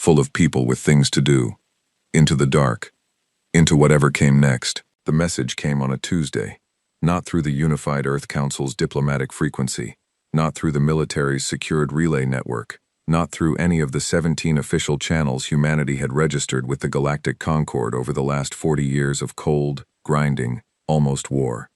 full of people with things to do. Into the dark. Into whatever came next. The message came on a Tuesday. Not through the Unified Earth Council's diplomatic frequency. Not through the military's secured relay network. Not through any of the 17 official channels humanity had registered with the Galactic Concord over the last 40 years of cold, grinding, almost war.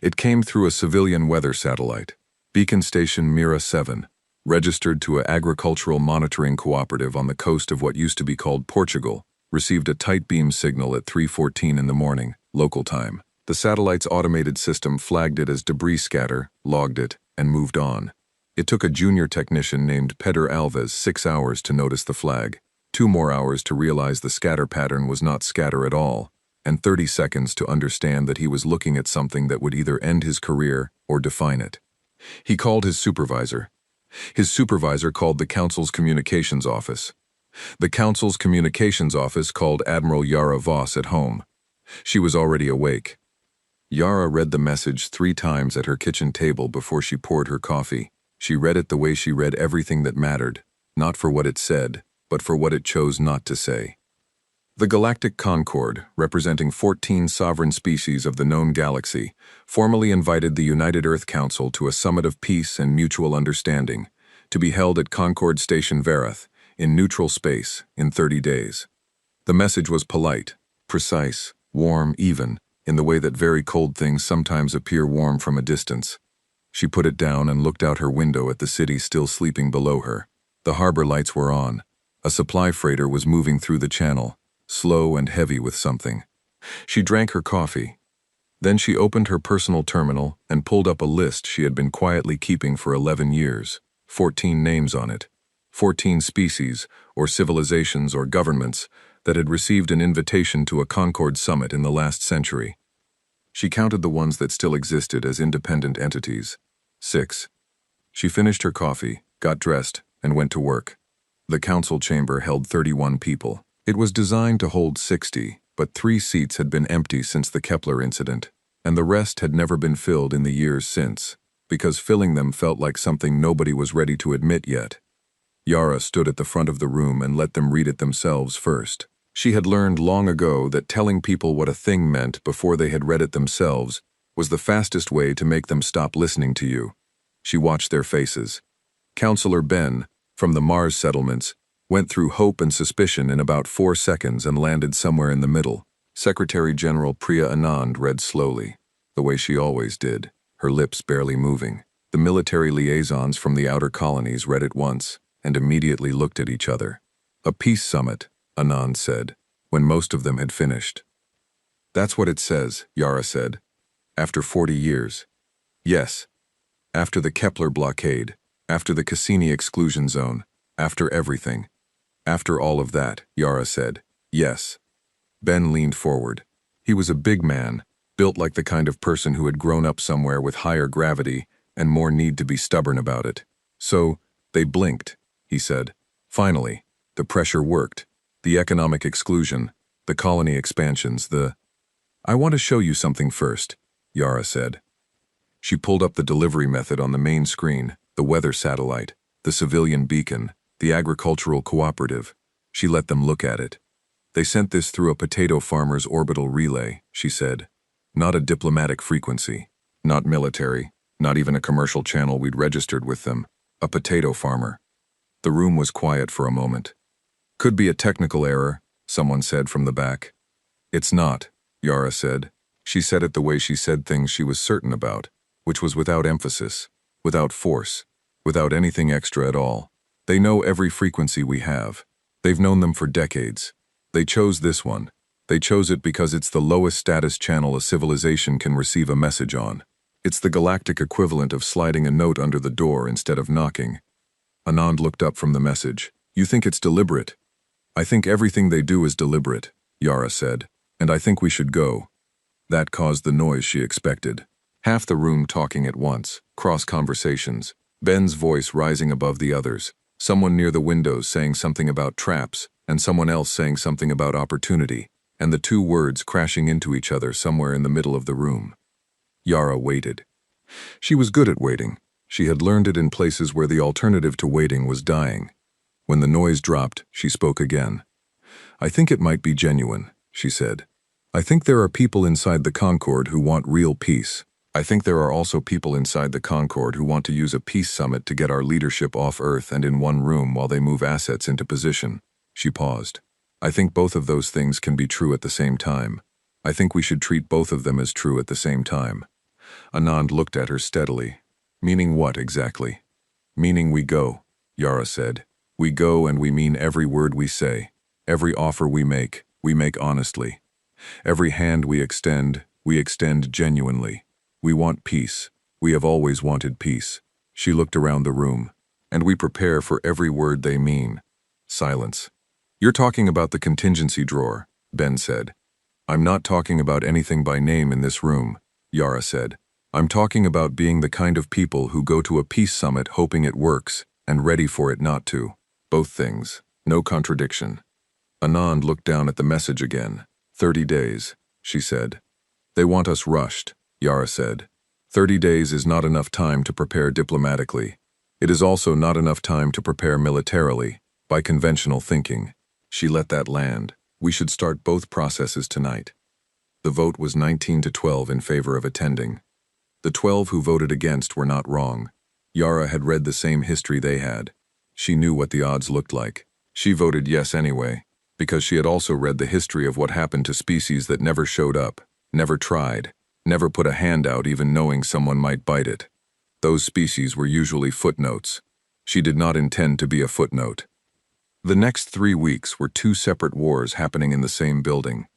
It came through a civilian weather satellite, Beacon Station Mira 7, registered to an agricultural monitoring cooperative on the coast of what used to be called Portugal, received a tight beam signal at 3:14 in the morning, local time. The satellite's automated system flagged it as debris scatter, logged it, and moved on. It took a junior technician named Pedro Alves 6 hours to notice the flag, 2 more hours to realize the scatter pattern was not scatter at all, and 30 seconds to understand that he was looking at something that would either end his career or define it. He called his supervisor. His supervisor called the Council's communications office. The Council's communications office called Admiral Yara Voss at home. She was already awake. Yara read the message 3 times at her kitchen table before she poured her coffee. She read it the way she read everything that mattered, not for what it said, but for what it chose not to say. The Galactic Concord, representing 14 sovereign species of the known galaxy, formally invited the United Earth Council to a summit of peace and mutual understanding, to be held at Concord Station Verath, in neutral space, in 30 days. The message was polite, precise, warm, even, in the way that very cold things sometimes appear warm from a distance. She put it down and looked out her window at the city still sleeping below her. The harbor lights were on. A supply freighter was moving through the channel, slow and heavy with something. She drank her coffee. Then she opened her personal terminal and pulled up a list she had been quietly keeping for 11 years, 14 names on it, 14 species, or civilizations or governments that had received an invitation to a Concord summit in the last century. She counted the ones that still existed as independent entities. 6. She finished her coffee, got dressed, and went to work. The council chamber held 31 people. It was designed to hold 60, but 3 seats had been empty since the Kepler incident, and the rest had never been filled in the years since, because filling them felt like something nobody was ready to admit yet. Yara stood at the front of the room and let them read it themselves first. She had learned long ago that telling people what a thing meant before they had read it themselves was the fastest way to make them stop listening to you. She watched their faces. Counselor Ben, from the Mars settlements, went through hope and suspicion in about 4 seconds and landed somewhere in the middle. Secretary General Priya Anand read slowly, the way she always did, her lips barely moving. The military liaisons from the outer colonies read it once and immediately looked at each other. A peace summit, Anand said, when most of them had finished. That's what it says, Yara said. After 40 years. Yes. After the Kepler blockade, after the Cassini exclusion zone, after everything. After all of that, Yara said, yes. Ben leaned forward. He was a big man, built like the kind of person who had grown up somewhere with higher gravity and more need to be stubborn about it. So, they blinked, he said. Finally, the pressure worked. The economic exclusion, the colony expansions, I want to show you something first, Yara said. She pulled up the delivery method on the main screen, the weather satellite, the civilian beacon, the agricultural cooperative. She let them look at it. They sent this through a potato farmer's orbital relay, she said. Not a diplomatic frequency, not military, not even a commercial channel we'd registered with them. A potato farmer. The room was quiet for a moment. Could be a technical error, someone said from the back. It's not, Yara said. She said it the way she said things she was certain about, which was without emphasis, without force, without anything extra at all. They know every frequency we have. They've known them for decades. They chose this one. They chose it because it's the lowest status channel a civilization can receive a message on. It's the galactic equivalent of sliding a note under the door instead of knocking. Anand looked up from the message. You think it's deliberate? I think everything they do is deliberate, Yara said, and I think we should go. That caused the noise she expected. Half the room talking at once, cross conversations, Ben's voice rising above the others, someone near the windows saying something about traps, and someone else saying something about opportunity, and the 2 words crashing into each other somewhere in the middle of the room. Yara waited. She was good at waiting. She had learned it in places where the alternative to waiting was dying. When the noise dropped, she spoke again. "I think it might be genuine," she said. "I think there are people inside the Concord who want real peace. I think there are also people inside the Concord who want to use a peace summit to get our leadership off Earth and in one room while they move assets into position." She paused. "I think both of those things can be true at the same time. I think we should treat both of them as true at the same time." Anand looked at her steadily. "Meaning what exactly?" "Meaning we go," Yara said. "We go and we mean every word we say. Every offer we make honestly. Every hand we extend genuinely. We want peace. We have always wanted peace." She looked around the room. "And we prepare for every word they mean." Silence. "You're talking about the contingency drawer," Ben said. "I'm not talking about anything by name in this room," Yara said. "I'm talking about being the kind of people who go to a peace summit hoping it works and ready for it not to. Both things. No contradiction." Anand looked down at the message again. 30 days, she said. "They want us rushed," Yara said. 30 days is not enough time to prepare diplomatically. It is also not enough time to prepare militarily, by conventional thinking. She let that land. "We should start both processes tonight." The vote was 19-12 in favor of attending. The 12 who voted against were not wrong. Yara had read the same history they had. She knew what the odds looked like. She voted yes anyway, because she had also read the history of what happened to species that never showed up, never tried, never put a hand out even knowing someone might bite it. Those species were usually footnotes. She did not intend to be a footnote. The next 3 weeks were 2 separate wars happening in the same building.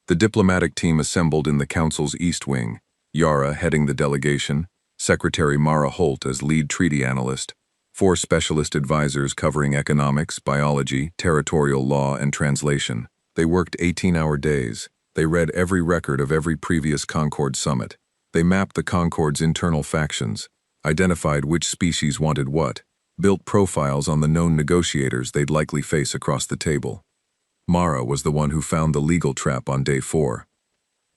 The diplomatic team assembled in the Council's East Wing, Yara heading the delegation, Secretary Mara Holt as lead treaty analyst, 4 specialist advisors covering economics, biology, territorial law, and translation. They worked 18-hour days. They read every record of every previous Concord summit. They mapped the Concord's internal factions, identified which species wanted what, built profiles on the known negotiators they'd likely face across the table. Mara was the one who found the legal trap on day 4.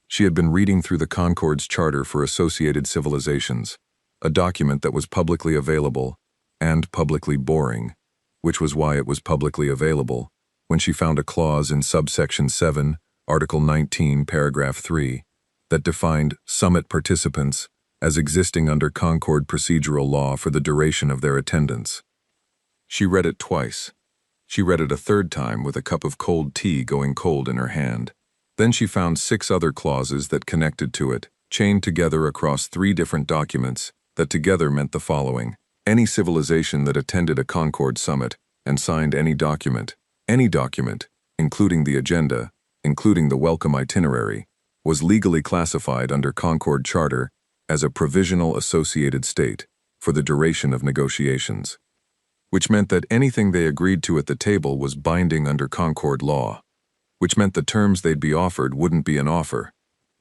She had been reading through the Concord's Charter for Associated Civilizations, a document that was publicly available and publicly boring, which was why it was publicly available, when she found a clause in subsection 7, Article 19, paragraph 3, that defined summit participants as existing under Concord procedural law for the duration of their attendance. She read it twice. She read it a third time with a cup of cold tea going cold in her hand. Then she found 6 other clauses that connected to it, chained together across 3 different documents, that together meant the following. Any civilization that attended a Concord summit and signed any document, including the agenda, including the welcome itinerary, was legally classified under Concord Charter as a provisional associated state for the duration of negotiations, which meant that anything they agreed to at the table was binding under Concord law, which meant the terms they'd be offered wouldn't be an offer,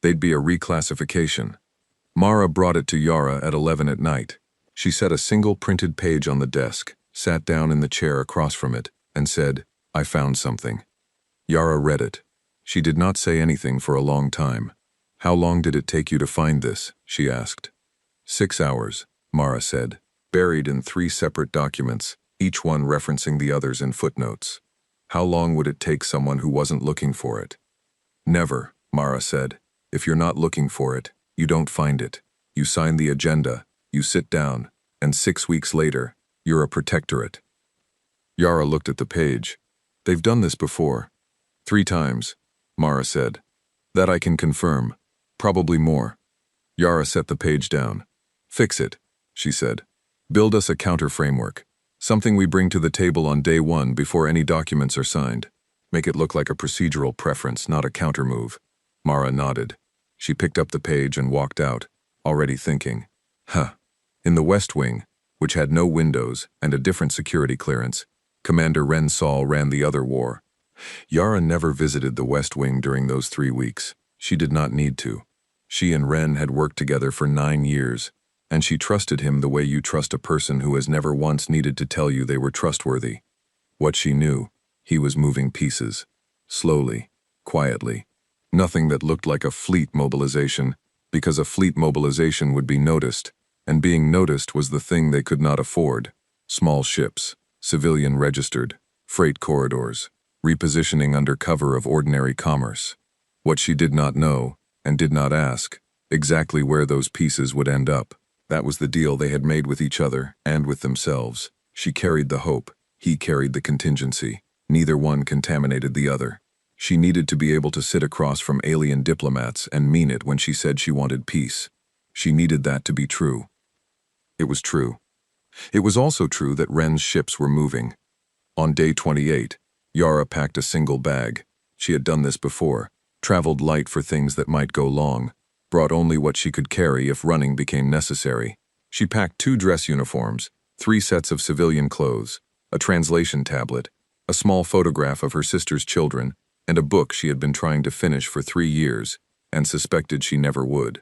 they'd be a reclassification. Mara brought it to Yara at 11 at night. She set a single printed page on the desk, sat down in the chair across from it, and said, "I found something." Yara read it. She did not say anything for a long time. "How long did it take you to find this?" she asked. 6 hours, Mara said, buried in 3 separate documents, each one referencing the others in footnotes. "How long would it take someone who wasn't looking for it?" "Never," Mara said. "If you're not looking for it, you don't find it. You sign the agenda, you sit down, and 6 weeks later, you're a protectorate." Yara looked at the page. "They've done this before. 3 times, Mara said. "That I can confirm. Probably more." Yara set the page down. "Fix it," she said. "Build us a counter framework. Something we bring to the table on day 1 before any documents are signed. Make it look like a procedural preference, not a counter move." Mara nodded. She picked up the page and walked out, already thinking, In the West Wing, which had no windows and a different security clearance, Commander Ren Sol ran the other war. Yara never visited the West Wing during those 3 weeks. She did not need to. She and Ren had worked together for 9 years, and she trusted him the way you trust a person who has never once needed to tell you they were trustworthy. What she knew, he was moving pieces. Slowly, quietly. Nothing that looked like a fleet mobilization, because a fleet mobilization would be noticed, and being noticed was the thing they could not afford. Small ships, civilian registered, freight corridors, repositioning under cover of ordinary commerce. What she did not know, and did not ask, exactly where those pieces would end up. That was the deal they had made with each other and with themselves. She carried the hope, he carried the contingency. Neither one contaminated the other. She needed to be able to sit across from alien diplomats and mean it when she said she wanted peace. She needed that to be true. It was true. It was also true that Ren's ships were moving. On day 28, Yara packed a single bag. She had done this before, traveled light for things that might go long, brought only what she could carry if running became necessary. She packed 2 dress uniforms, 3 sets of civilian clothes, a translation tablet, a small photograph of her sister's children, and a book she had been trying to finish for 3 years and suspected she never would.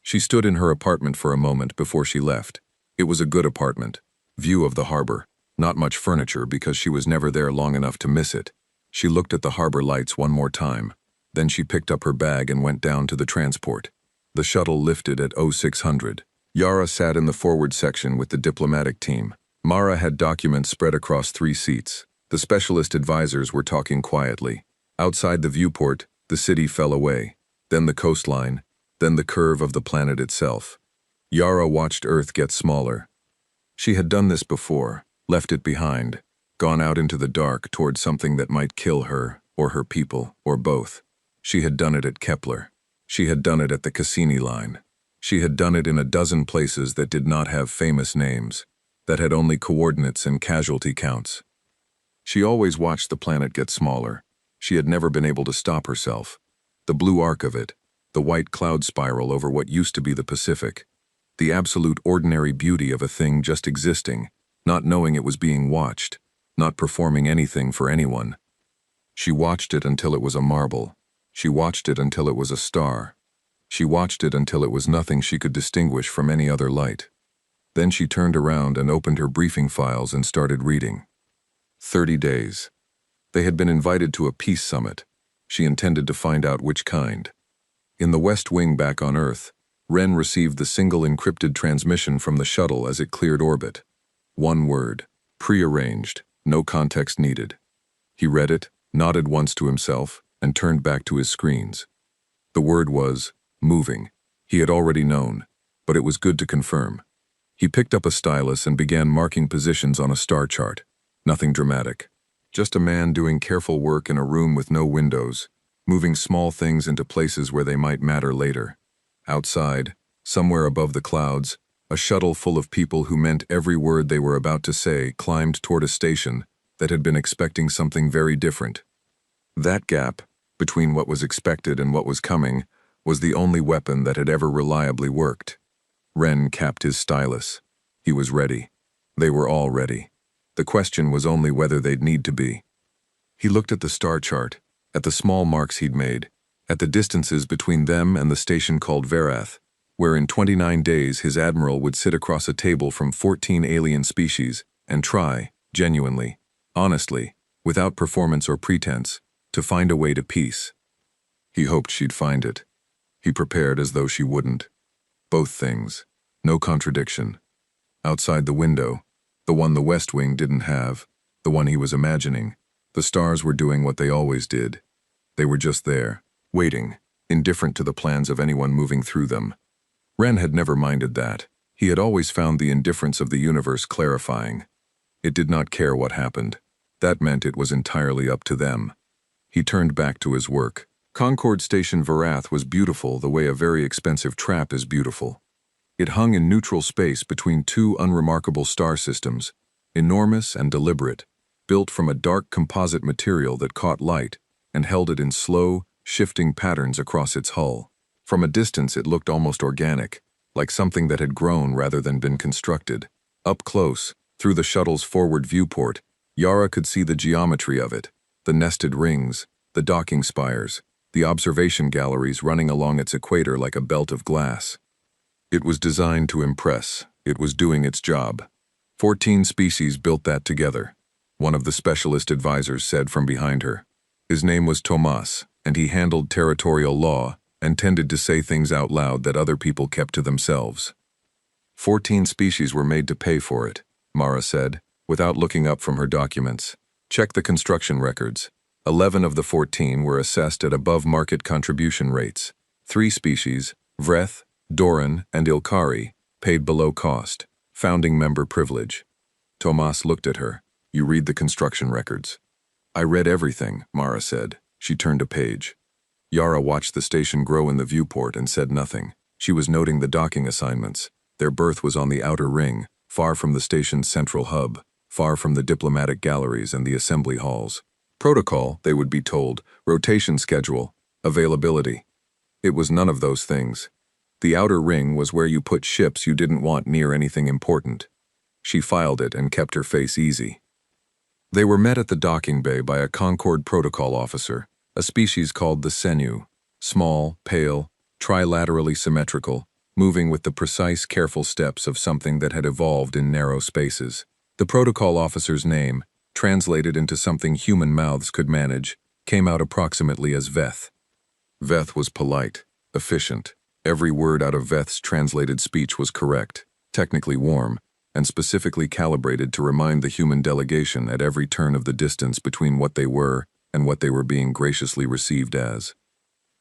She stood in her apartment for a moment before she left. It was a good apartment. View of the harbor. Not much furniture because she was never there long enough to miss it. She looked at the harbor lights one more time. Then she picked up her bag and went down to the transport. The shuttle lifted at 0600. Yara sat in the forward section with the diplomatic team. Mara had documents spread across 3 seats. The specialist advisors were talking quietly. Outside the viewport, the city fell away. Then the coastline. Then the curve of the planet itself. Yara watched Earth get smaller. She had done this before, left it behind, gone out into the dark toward something that might kill her, or her people, or both. She had done it at Kepler. She had done it at the Cassini line. She had done it in a dozen places that did not have famous names, that had only coordinates and casualty counts. She always watched the planet get smaller. She had never been able to stop herself. The blue arc of it, the white cloud spiral over what used to be the Pacific, the absolute ordinary beauty of a thing just existing, not knowing it was being watched, not performing anything for anyone. She watched it until it was a marble. She watched it until it was a star. She watched it until it was nothing she could distinguish from any other light. Then she turned around and opened her briefing files and started reading. 30 days. They had been invited to a peace summit. She intended to find out which kind. In the West Wing back on Earth, Ren received the single encrypted transmission from the shuttle as it cleared orbit. One word, prearranged, no context needed. He read it, nodded once to himself, and turned back to his screens. The word was, moving. He had already known, but it was good to confirm. He picked up a stylus and began marking positions on a star chart. Nothing dramatic. Just a man doing careful work in a room with no windows, moving small things into places where they might matter later. Outside, somewhere above the clouds, a shuttle full of people who meant every word they were about to say climbed toward a station that had been expecting something very different. That gap, between what was expected and what was coming, was the only weapon that had ever reliably worked. Ren capped his stylus. He was ready. They were all ready. The question was only whether they'd need to be. He looked at the star chart, at the small marks he'd made, at the distances between them and the station called Verath, where in 29 days his admiral would sit across a table from 14 alien species and try, genuinely, honestly, without performance or pretense, to find a way to peace. He hoped she'd find it. He prepared as though she wouldn't. Both things. No contradiction. Outside the window, the one the West Wing didn't have, the one he was imagining, the stars were doing what they always did. They were just there, waiting, indifferent to the plans of anyone moving through them. Ren had never minded that. He had always found the indifference of the universe clarifying. It did not care what happened. That meant it was entirely up to them. He turned back to his work. Concord Station Verath was beautiful the way a very expensive trap is beautiful. It hung in neutral space between 2 unremarkable star systems, enormous and deliberate, built from a dark composite material that caught light and held it in slow, shifting patterns across its hull. From a distance it looked almost organic, like something that had grown rather than been constructed. Up close, through the shuttle's forward viewport, Yara could see the geometry of it, the nested rings, the docking spires, the observation galleries running along its equator like a belt of glass. It was designed to impress. It was doing its job. 14 species built that together, one of the specialist advisors said from behind her. His name was Tomas, and he handled territorial law and tended to say things out loud that other people kept to themselves. 14 species were made to pay for it, Mara said, without looking up from her documents. Check the construction records. 11 of the 14 were assessed at above-market contribution rates. 3 species, Vreth, Doran, and Ilkari, paid below cost. Founding member privilege. Tomas looked at her. You read the construction records. I read everything, Mara said. She turned a page. Yara watched the station grow in the viewport and said nothing. She was noting the docking assignments. Their berth was on the outer ring, far from the station's central hub, far from the diplomatic galleries and the assembly halls. Protocol, they would be told, rotation schedule, availability. It was none of those things. The outer ring was where you put ships you didn't want near anything important. She filed it and kept her face easy. They were met at the docking bay by a Concord protocol officer, a species called the Senu, small, pale, trilaterally symmetrical, moving with the precise, careful steps of something that had evolved in narrow spaces. The protocol officer's name, translated into something human mouths could manage, came out approximately as Veth. Veth was polite, efficient. Every word out of Veth's translated speech was correct, technically warm, and specifically calibrated to remind the human delegation at every turn of the distance between what they were and what they were being graciously received as.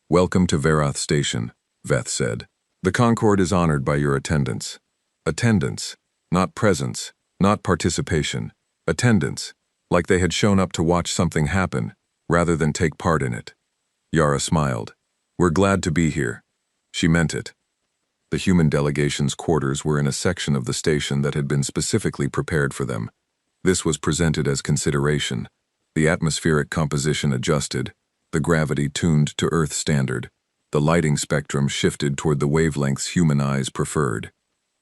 Welcome to Verath Station, Veth said. The Concord is honored by your attendance. Attendance, not presence, not participation. Attendance, like they had shown up to watch something happen, rather than take part in it. Yara smiled. We're glad to be here. She meant it. The human delegation's quarters were in a section of the station that had been specifically prepared for them. This was presented as consideration. The atmospheric composition adjusted, the gravity tuned to Earth standard, the lighting spectrum shifted toward the wavelengths human eyes preferred.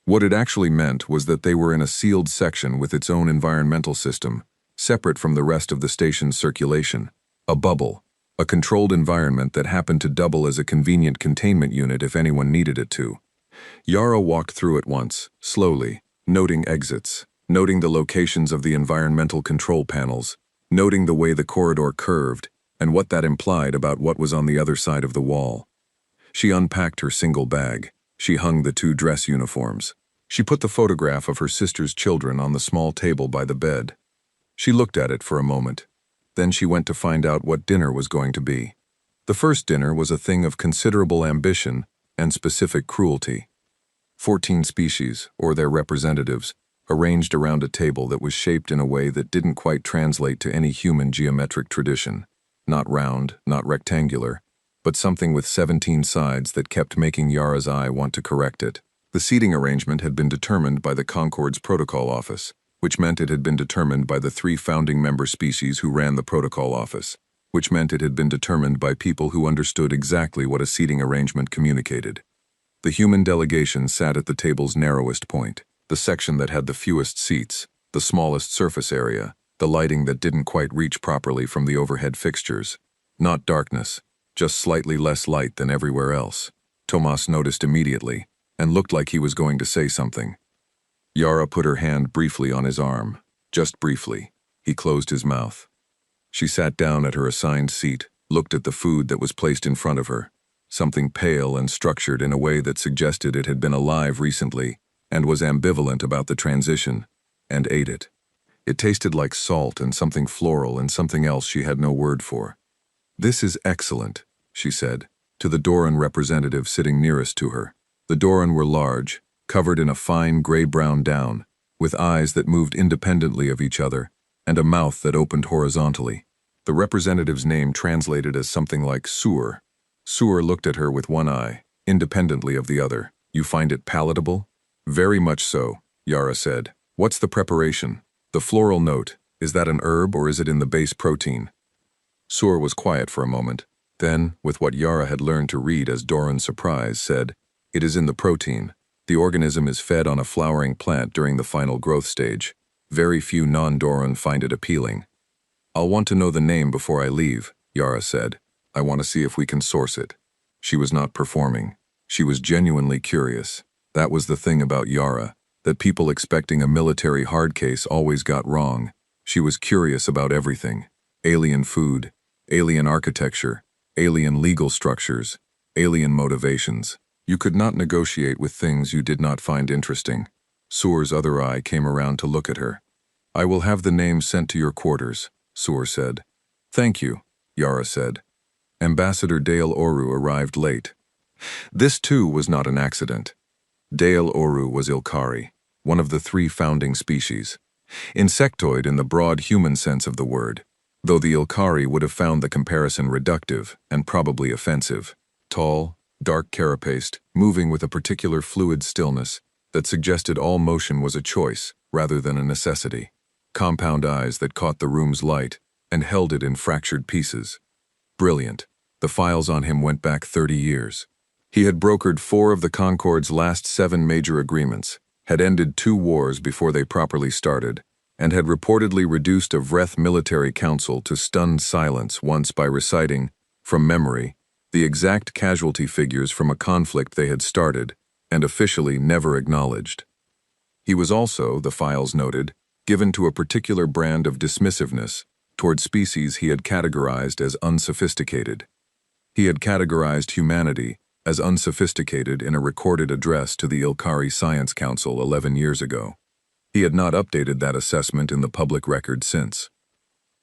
What it actually meant was that they were in a sealed section with its own environmental system, separate from the rest of the station's circulation. A bubble, a controlled environment that happened to double as a convenient containment unit if anyone needed it to. Yara walked through it once, slowly, noting exits, noting the locations of the environmental control panels, noting the way the corridor curved, and what that implied about what was on the other side of the wall. She unpacked her single bag. She hung the 2 dress uniforms. She put the photograph of her sister's children on the small table by the bed. She looked at it for a moment. Then she went to find out what dinner was going to be. The first dinner was a thing of considerable ambition and specific cruelty. 14 species, or their representatives, arranged around a table that was shaped in a way that didn't quite translate to any human geometric tradition. Not round, not rectangular, but something with 17 sides that kept making Yara's eye want to correct it. The seating arrangement had been determined by the Concord's protocol office, which meant it had been determined by the 3 founding member species who ran the protocol office, which meant it had been determined by people who understood exactly what a seating arrangement communicated. The human delegation sat at the table's narrowest point, the section that had the fewest seats, the smallest surface area, the lighting that didn't quite reach properly from the overhead fixtures. Not darkness, just slightly less light than everywhere else. Tomas noticed immediately, and looked like he was going to say something. Yara put her hand briefly on his arm, just briefly. He closed his mouth. She sat down at her assigned seat, looked at the food that was placed in front of her, something pale and structured in a way that suggested it had been alive recently and was ambivalent about the transition, and ate it. It tasted like salt and something floral and something else she had no word for. This is excellent, she said, to the Doran representative sitting nearest to her. The Doran were large, covered in a fine gray-brown down, with eyes that moved independently of each other, and a mouth that opened horizontally. The representative's name translated as something like Sur. Sur looked at her with one eye, independently of the other. You find it palatable? Very much so, Yara said. What's the preparation? The floral note, is that an herb or is it in the base protein? Sur was quiet for a moment. Then, with what Yara had learned to read as Doran's surprise, said, it is in the protein. The organism is fed on a flowering plant during the final growth stage. Very few non-Doran find it appealing. I'll want to know the name before I leave, Yara said. I want to see if we can source it. She was not performing. She was genuinely curious. That was the thing about Yara, that people expecting a military hard case always got wrong. She was curious about everything. Alien food, alien architecture, alien legal structures, alien motivations. You could not negotiate with things you did not find interesting. Sur's other eye came around to look at her. I will have the name sent to your quarters. Sur said. Thank you, Yara said. Ambassador Dale Oru arrived late. This too was not an accident. Dale Oru was Ilkari, one of the 3 founding species. Insectoid in the broad human sense of the word, though the Ilkari would have found the comparison reductive and probably offensive. Tall, dark carapaced, moving with a particular fluid stillness that suggested all motion was a choice rather than a necessity. Compound eyes that caught the room's light and held it in fractured pieces. Brilliant. The files on him went back 30 years. He had brokered 4 of the Concord's last 7 major agreements, had ended 2 wars before they properly started, and had reportedly reduced a Vreth military council to stunned silence once by reciting, from memory, the exact casualty figures from a conflict they had started and officially never acknowledged. He was also, the files noted, given to a particular brand of dismissiveness toward species he had categorized as unsophisticated. He had categorized humanity as unsophisticated in a recorded address to the Ilkari Science Council 11 years ago. He had not updated that assessment in the public record since.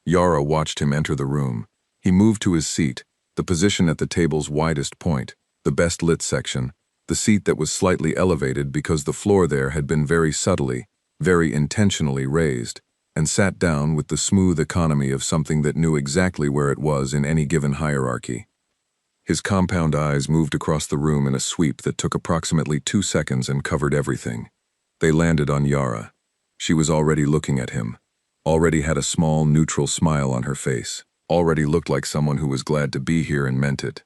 Yara watched him enter the room. He moved to his seat, the position at the table's widest point, the best lit section, the seat that was slightly elevated because the floor there had been very subtly, very intentionally raised, and sat down with the smooth economy of something that knew exactly where it was in any given hierarchy. His compound eyes moved across the room in a sweep that took approximately 2 seconds and covered everything. They landed on Yara. She was already looking at him, already had a small, neutral smile on her face, already looked like someone who was glad to be here and meant it.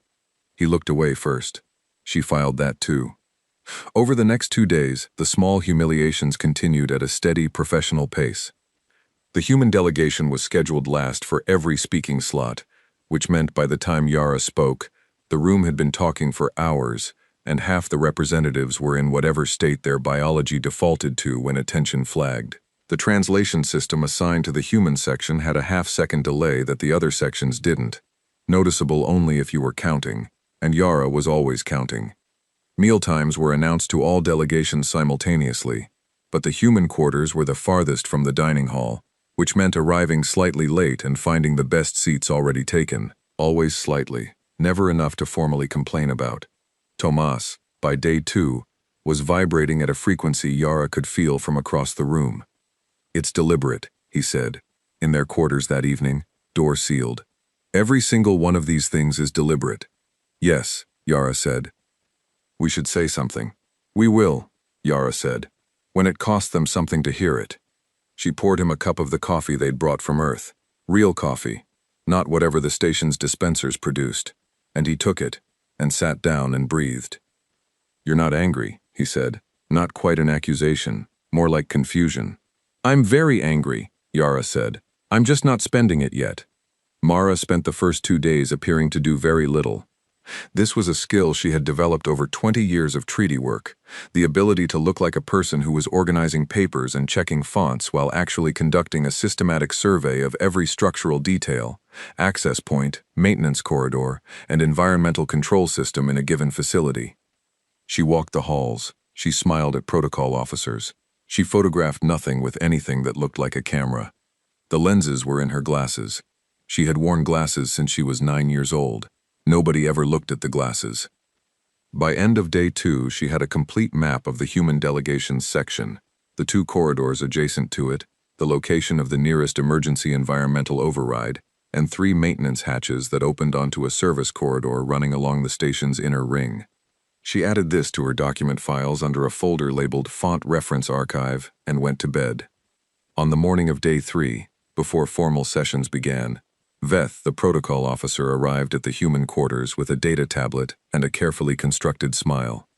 He looked away first. She filed that too. Over the next 2 days, the small humiliations continued at a steady, professional pace. The human delegation was scheduled last for every speaking slot, which meant by the time Yara spoke, the room had been talking for hours, and half the representatives were in whatever state their biology defaulted to when attention flagged. The translation system assigned to the human section had a half-second delay that the other sections didn't, noticeable only if you were counting, and Yara was always counting. Mealtimes were announced to all delegations simultaneously, but the human quarters were the farthest from the dining hall, which meant arriving slightly late and finding the best seats already taken, always slightly, never enough to formally complain about. Tomas, by day 2, was vibrating at a frequency Yara could feel from across the room. It's deliberate, he said, in their quarters that evening, door sealed. Every single one of these things is deliberate. Yes, Yara said. We should say something. We will, Yara said, when it cost them something to hear it. She poured him a cup of the coffee they'd brought from Earth. Real coffee, not whatever the station's dispensers produced. And he took it, and sat down and breathed. You're not angry, he said. Not quite an accusation, more like confusion. I'm very angry, Yara said. I'm just not spending it yet. Mara spent the first 2 days appearing to do very little. This was a skill she had developed over 20 years of treaty work, the ability to look like a person who was organizing papers and checking fonts while actually conducting a systematic survey of every structural detail, access point, maintenance corridor, and environmental control system in a given facility. She walked the halls. She smiled at protocol officers. She photographed nothing with anything that looked like a camera. The lenses were in her glasses. She had worn glasses since she was 9 years old. Nobody ever looked at the glasses. By end of day 2, she had a complete map of the human delegation's section, the 2 corridors adjacent to it, the location of the nearest emergency environmental override, and 3 maintenance hatches that opened onto a service corridor running along the station's inner ring. She added this to her document files under a folder labeled Font Reference Archive and went to bed. On the morning of day 3, before formal sessions began, Veth, the protocol officer, arrived at the human quarters with a data tablet and a carefully constructed smile.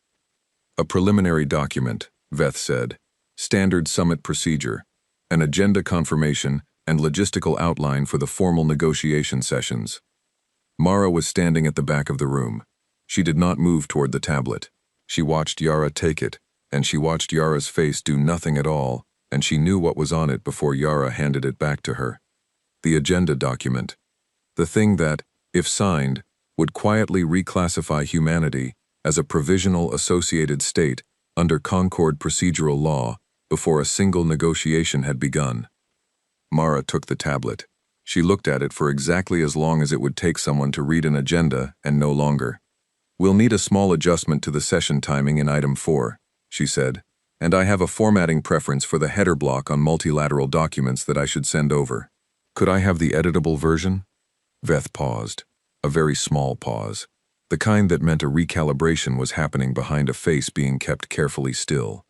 A preliminary document, Veth said, standard summit procedure, an agenda confirmation, and logistical outline for the formal negotiation sessions. Mara was standing at the back of the room. She did not move toward the tablet. She watched Yara take it, and she watched Yara's face do nothing at all, and she knew what was on it before Yara handed it back to her. The agenda document. The thing that, if signed, would quietly reclassify humanity as a provisional associated state under Concord procedural law before a single negotiation had begun. Mara took the tablet. She looked at it for exactly as long as it would take someone to read an agenda, and no longer. "We'll need a small adjustment to the session timing in item 4, she said, "and I have a formatting preference for the header block on multilateral documents that I should send over. Could I have the editable version?" Veth paused. A very small pause. The kind that meant a recalibration was happening behind a face being kept carefully still.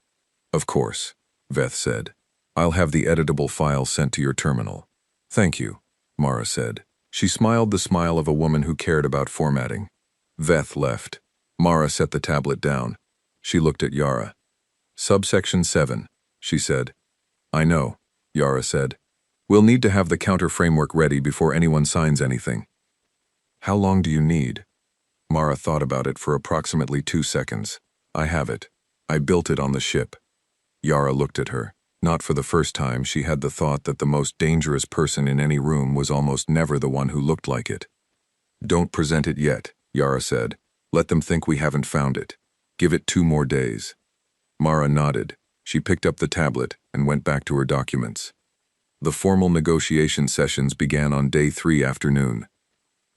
"Of course," Veth said. "I'll have the editable file sent to your terminal." "Thank you," Mara said. She smiled the smile of a woman who cared about formatting. Veth left. Mara set the tablet down. She looked at Yara. "Subsection 7, she said. "I know," Yara said. "We'll need to have the counter framework ready before anyone signs anything." "How long do you need?" Mara thought about it for approximately 2 seconds. "I have it. I built it on the ship." Yara looked at her. Not for the first time, she had the thought that the most dangerous person in any room was almost never the one who looked like it. "Don't present it yet," Yara said. "Let them think we haven't found it. Give it 2 more days." Mara nodded. She picked up the tablet and went back to her documents. The formal negotiation sessions began on day 3 afternoon.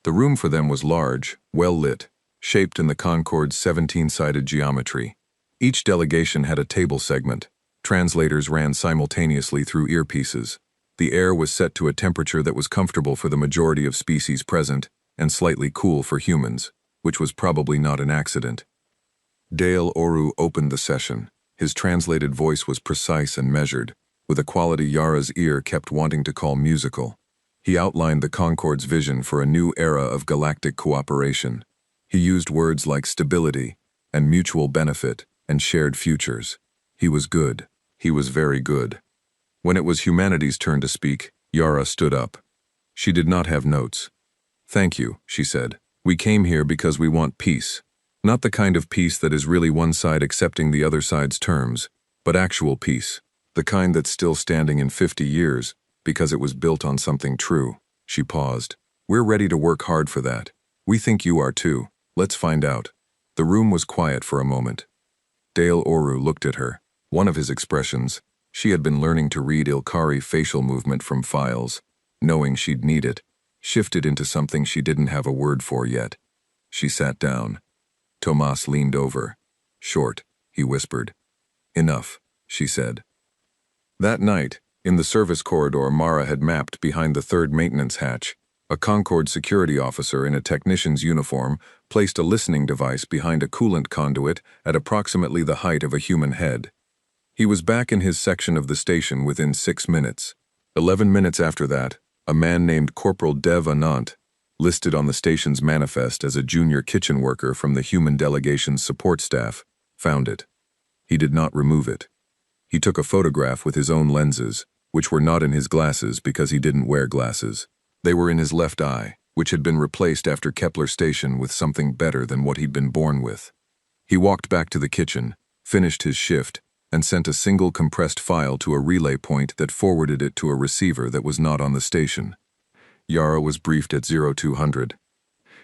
The room for them was large, well lit, shaped in the Concorde's 17-sided geometry. Each delegation had a table segment. Translators ran simultaneously through earpieces. The air was set to a temperature that was comfortable for the majority of species present, and slightly cool for humans, which was probably not an accident. Dale Oru opened the session. His translated voice was precise and measured, with a quality Yara's ear kept wanting to call musical. He outlined the Concorde's vision for a new era of galactic cooperation. He used words like stability and mutual benefit and shared futures. He was good. He was very good. When it was humanity's turn to speak, Yara stood up. She did not have notes. "Thank you," she said. "We came here because we want peace. Not the kind of peace that is really one side accepting the other side's terms, but actual peace. The kind that's still standing in 50 years, because it was built on something true." She paused. "We're ready to work hard for that. We think you are too. Let's find out." The room was quiet for a moment. Dale Oru looked at her. One of his expressions, she had been learning to read Ilkari facial movement from files, knowing she'd need it, shifted into something she didn't have a word for yet. She sat down. Tomas leaned over. "Short," he whispered. "Enough," she said. That night, in the service corridor Mara had mapped behind the third maintenance hatch, a Concorde security officer in a technician's uniform placed a listening device behind a coolant conduit at approximately the height of a human head. He was back in his section of the station within 6 minutes. 11 minutes after that, a man named Corporal Dev Anant, listed on the station's manifest as a junior kitchen worker from the human delegation's support staff, found it. He did not remove it. He took a photograph with his own lenses, which were not in his glasses because he didn't wear glasses. They were in his left eye, which had been replaced after Kepler Station with something better than what he'd been born with. He walked back to the kitchen, finished his shift, and sent a single compressed file to a relay point that forwarded it to a receiver that was not on the station. Yara was briefed at 0200.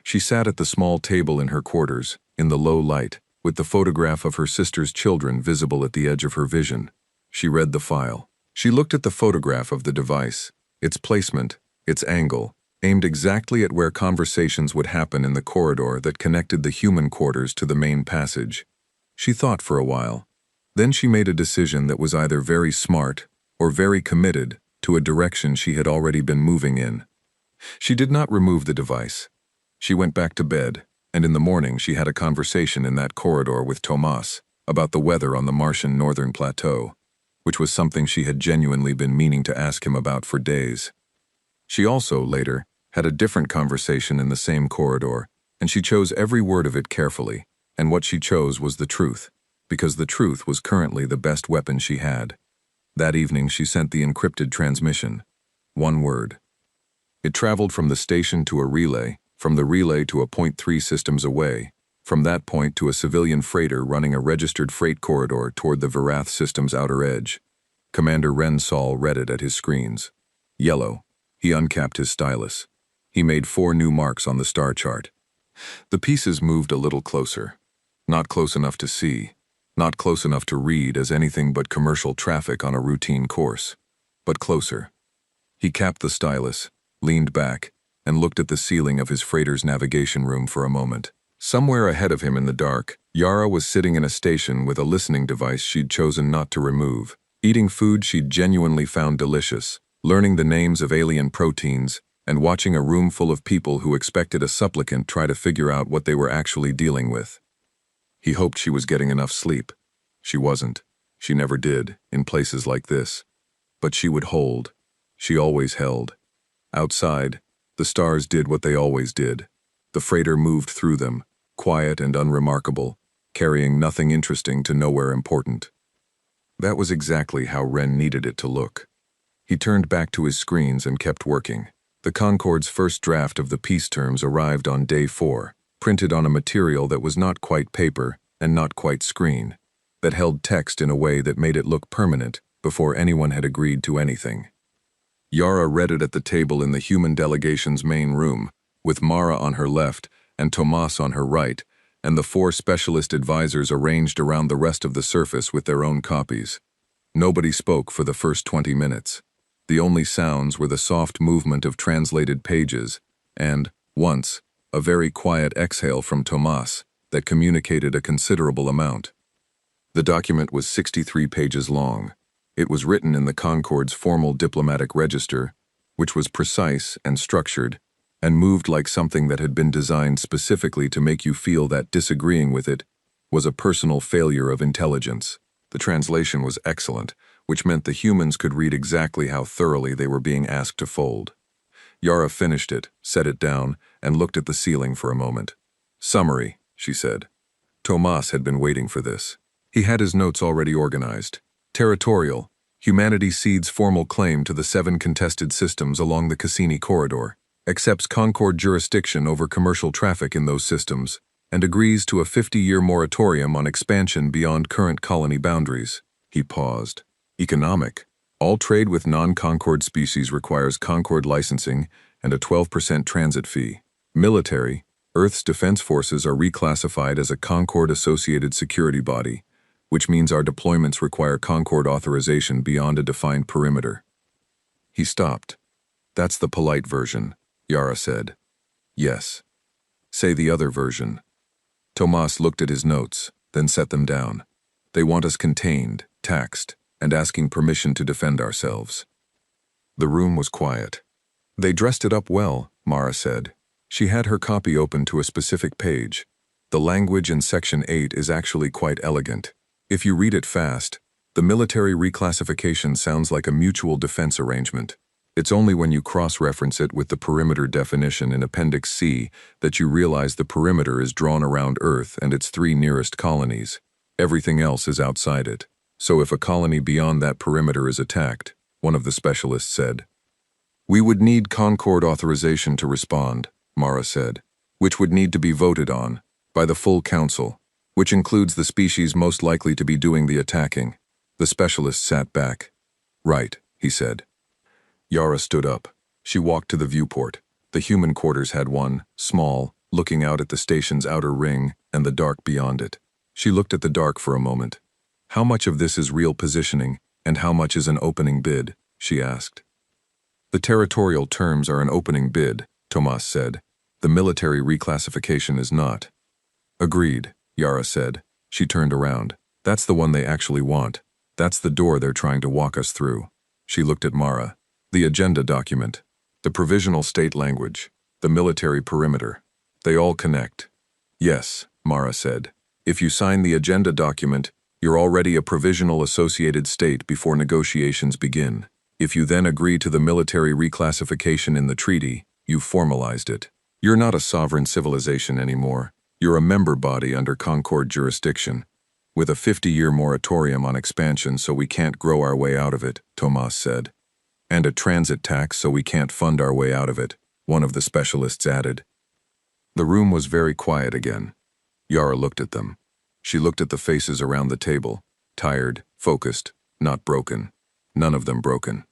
She sat at the small table in her quarters, in the low light, with the photograph of her sister's children visible at the edge of her vision. She read the file. She looked at the photograph of the device, its placement, its angle, aimed exactly at where conversations would happen in the corridor that connected the human quarters to the main passage. She thought for a while. Then she made a decision that was either very smart or very committed to a direction she had already been moving in. She did not remove the device. She went back to bed, and in the morning she had a conversation in that corridor with Tomas about the weather on the Martian northern plateau, which was something she had genuinely been meaning to ask him about for days. She also, later, had a different conversation in the same corridor, and she chose every word of it carefully, and what she chose was the truth, because the truth was currently the best weapon she had. That evening she sent the encrypted transmission. 1 word. It traveled from the station to a relay, from the relay to a point 3 systems away, from that point to a civilian freighter running a registered freight corridor toward the Verath system's outer edge. Commander Rensol read it at his screens. Yellow. He uncapped his stylus. He made 4 new marks on the star chart. The pieces moved a little closer. Not close enough to see. Not close enough to read as anything but commercial traffic on a routine course. But closer. He capped the stylus, leaned back, and looked at the ceiling of his freighter's navigation room for a moment. Somewhere ahead of him in the dark, Yara was sitting in a station with a listening device she'd chosen not to remove, eating food she'd genuinely found delicious, learning the names of alien proteins, and watching a room full of people who expected a supplicant try to figure out what they were actually dealing with. He hoped she was getting enough sleep. She wasn't. She never did, in places like this. But she would hold. She always held. Outside, the stars did what they always did. The freighter moved through them, quiet and unremarkable, carrying nothing interesting to nowhere important. That was exactly how Wren needed it to look. He turned back to his screens and kept working. The Concorde's first draft of the peace terms arrived on day 4, printed on a material that was not quite paper and not quite screen, that held text in a way that made it look permanent before anyone had agreed to anything. Yara read it at the table in the human delegation's main room, with Mara on her left and Tomas on her right, and the 4 specialist advisors arranged around the rest of the surface with their own copies. Nobody spoke for the first 20 minutes. The only sounds were the soft movement of translated pages and, once, a very quiet exhale from Tomas that communicated a considerable amount. The document was 63 pages long. It was written in the Concorde's formal diplomatic register, which was precise and structured, and moved like something that had been designed specifically to make you feel that disagreeing with it was a personal failure of intelligence. The translation was excellent, which meant the humans could read exactly how thoroughly they were being asked to fold. Yara finished it, set it down, and looked at the ceiling for a moment. "Summary," she said. Tomas had been waiting for this. He had his notes already organized. Territorial. Humanity cedes formal claim to the 7 contested systems along the Cassini corridor, accepts Concorde jurisdiction over commercial traffic in those systems, and agrees to a 50-year moratorium on expansion beyond current colony boundaries. He paused. Economic. All trade with non-Concorde species requires Concorde licensing and a 12% transit fee. Military. Earth's defense forces are reclassified as a Concorde-associated security body, which means our deployments require Concorde authorization beyond a defined perimeter. He stopped. "That's the polite version," Yara said. "Yes." "Say the other version." Tomas looked at his notes, then set them down. "They want us contained, taxed, and asking permission to defend ourselves." The room was quiet. "They dressed it up well," Mara said. She had her copy open to a specific page. The language in Section 8 is actually quite elegant. If you read it fast, the military reclassification sounds like a mutual defense arrangement. It's only when you cross-reference it with the perimeter definition in Appendix C that you realize the perimeter is drawn around Earth and its 3 nearest colonies. Everything else is outside it. So if a colony beyond that perimeter is attacked, one of the specialists said. "We would need Concorde authorization to respond," Mara said, "which would need to be voted on by the full council, which includes the species most likely to be doing the attacking." The specialist sat back. "Right," he said. Yara stood up. She walked to the viewport. The human quarters had one, small, looking out at the station's outer ring and the dark beyond it. She looked at the dark for a moment. "How much of this is real positioning, and how much is an opening bid?" she asked. "The territorial terms are an opening bid," Tomas said. "The military reclassification is not." "Agreed," Yara said. She turned around. "That's the one they actually want. That's the door they're trying to walk us through." She looked at Mara. "The agenda document, the provisional state language, the military perimeter. They all connect." "Yes," Mara said. "If you sign the agenda document, you're already a provisional associated state before negotiations begin. If you then agree to the military reclassification in the treaty, you've formalized it. You're not a sovereign civilization anymore. You're a member body under Concorde jurisdiction, with a 50-year moratorium on expansion so we can't grow our way out of it," Tomas said. "And a transit tax so we can't fund our way out of it," one of the specialists added. The room was very quiet again. Yara looked at them. She looked at the faces around the table, tired, focused, not broken. None of them broken.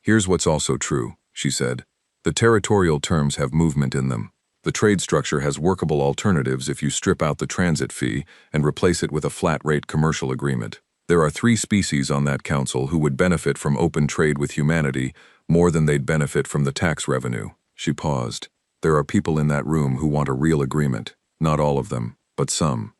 "Here's what's also true," she said. "The territorial terms have movement in them. The trade structure has workable alternatives if you strip out the transit fee and replace it with a flat-rate commercial agreement. There are 3 species on that council who would benefit from open trade with humanity More than they'd benefit from the tax revenue. She paused. There are people in that room who want a real agreement. Not all of them, but some.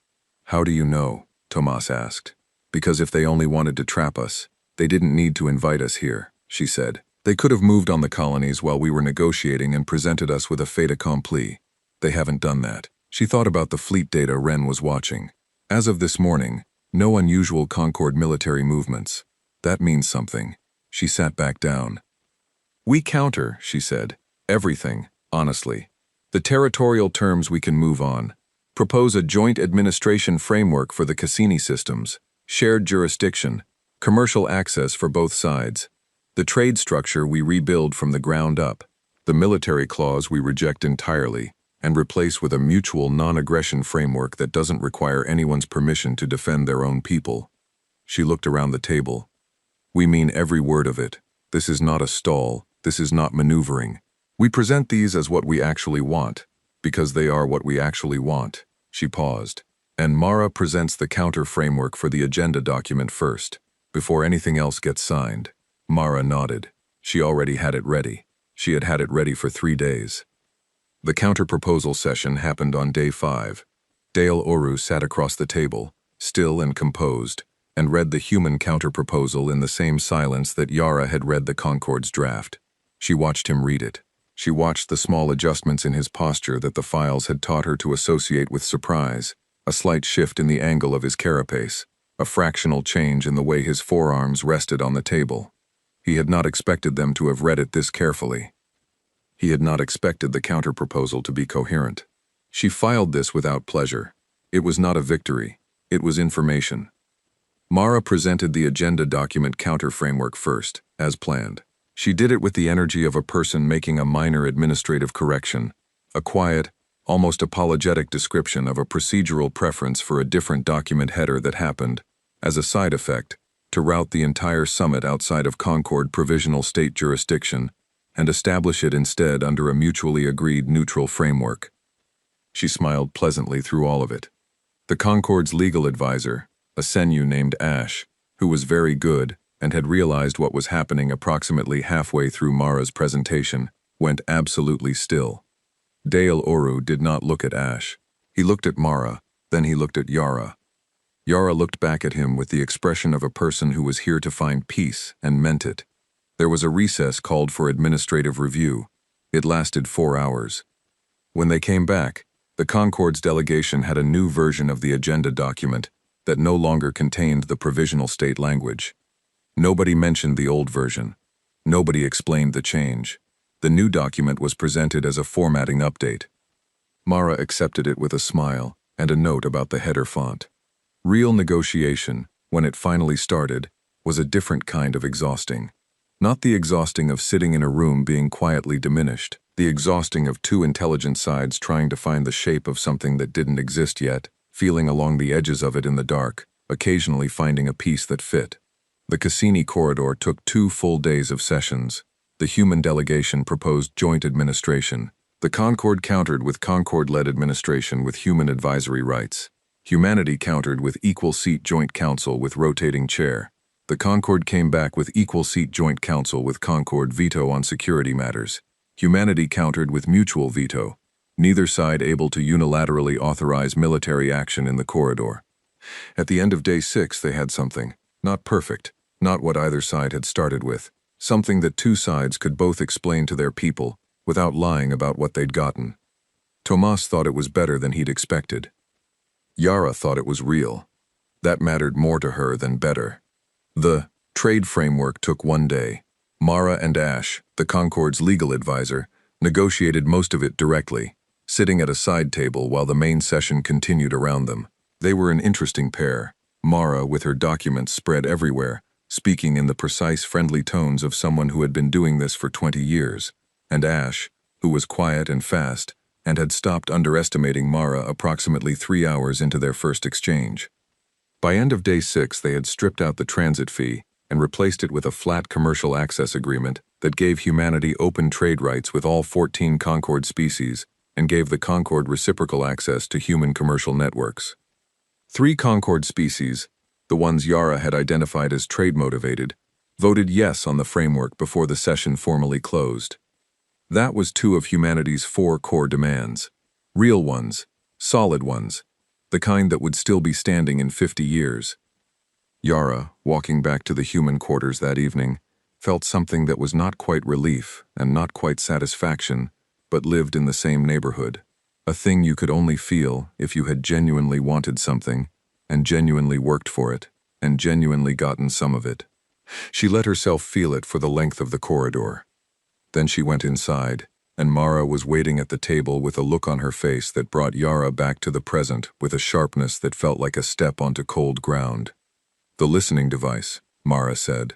How do you know? Tomas asked. Because if they only wanted to trap us, they didn't need to invite us here, she said. They could have moved on the colonies while we were negotiating and presented us with a fait accompli. They haven't done that. She thought about the fleet data Wren was watching. As of this morning, no unusual Concord military movements. That means something. She sat back down. We counter, she said. Everything, honestly. The territorial terms we can move on. Propose a joint administration framework for the Cassini systems, shared jurisdiction, commercial access for both sides. The trade structure we rebuild from the ground up. The military clause we reject entirely and replace with a mutual non-aggression framework that doesn't require anyone's permission to defend their own people. She looked around the table. We mean every word of it. This is not a stall. This is not maneuvering. We present these as what we actually want, because they are what we actually want. She paused. And Mara presents the counter framework for the agenda document first, before anything else gets signed. Mara nodded. She already had it ready. She had had it ready for 3 days. The counter-proposal session happened on day 5. Dale Oru sat across the table, still and composed, and read the human counter-proposal in the same silence that Yara had read the Concord's draft. She watched him read it. She watched the small adjustments in his posture that the files had taught her to associate with surprise, a slight shift in the angle of his carapace, a fractional change in the way his forearms rested on the table. He had not expected them to have read it this carefully. He had not expected the counter-proposal to be coherent. She filed this without pleasure. It was not a victory. It was information. Mara presented the agenda document counter-framework first, as planned. She did it with the energy of a person making a minor administrative correction, a quiet, almost apologetic description of a procedural preference for a different document header that happened, as a side effect, to route the entire summit outside of Concord provisional state jurisdiction and establish it instead under a mutually agreed neutral framework. She smiled pleasantly through all of it. The Concord's legal advisor, a Senu named Ash, who was very good and had realized what was happening approximately halfway through Mara's presentation, went absolutely still. Dale Oru did not look at Ash. He looked at Mara, then he looked at Yara. Yara looked back at him with the expression of a person who was here to find peace and meant it. There was a recess called for administrative review. It lasted 4 hours. When they came back, the Concord's delegation had a new version of the agenda document that no longer contained the provisional state language. Nobody mentioned the old version. Nobody explained the change. The new document was presented as a formatting update. Mara accepted it with a smile and a note about the header font. Real negotiation, when it finally started, was a different kind of exhausting. Not the exhausting of sitting in a room being quietly diminished, the exhausting of two intelligent sides trying to find the shape of something that didn't exist yet, feeling along the edges of it in the dark, occasionally finding a piece that fit. The Cassini corridor took 2 full days of sessions. The human delegation proposed joint administration. The Concord countered with Concord-led administration with human advisory rights. Humanity countered with equal-seat joint council with rotating chair. The Concord came back with equal-seat joint council with Concord veto on security matters. Humanity countered with mutual veto, neither side able to unilaterally authorize military action in the corridor. At the end of day 6 they had something, not perfect, not what either side had started with, something that 2 sides could both explain to their people without lying about what they'd gotten. Tomas thought it was better than he'd expected. Yara thought it was real. That mattered more to her than better. The trade framework took 1 day. Mara and Ash, the Concord's legal advisor, negotiated most of it directly, sitting at a side table while the main session continued around them. They were an interesting pair. Mara, with her documents spread everywhere, speaking in the precise, friendly tones of someone who had been doing this for 20 years, and Ash, who was quiet and fast, and had stopped underestimating Mara approximately 3 hours into their first exchange. By end of day 6, they had stripped out the transit fee and replaced it with a flat commercial access agreement that gave humanity open trade rights with all 14 Concord species and gave the Concord reciprocal access to human commercial networks. 3 Concord species, the ones Yara had identified as trade-motivated, voted yes on the framework before the session formally closed. That was 2 of humanity's 4 core demands. Real ones, solid ones, the kind that would still be standing in 50 years. Yara, walking back to the human quarters that evening, felt something that was not quite relief and not quite satisfaction, but lived in the same neighborhood. A thing you could only feel if you had genuinely wanted something, and genuinely worked for it, and genuinely gotten some of it. She let herself feel it for the length of the corridor. Then she went inside, and Mara was waiting at the table with a look on her face that brought Yara back to the present with a sharpness that felt like a step onto cold ground. "The listening device," Mara said.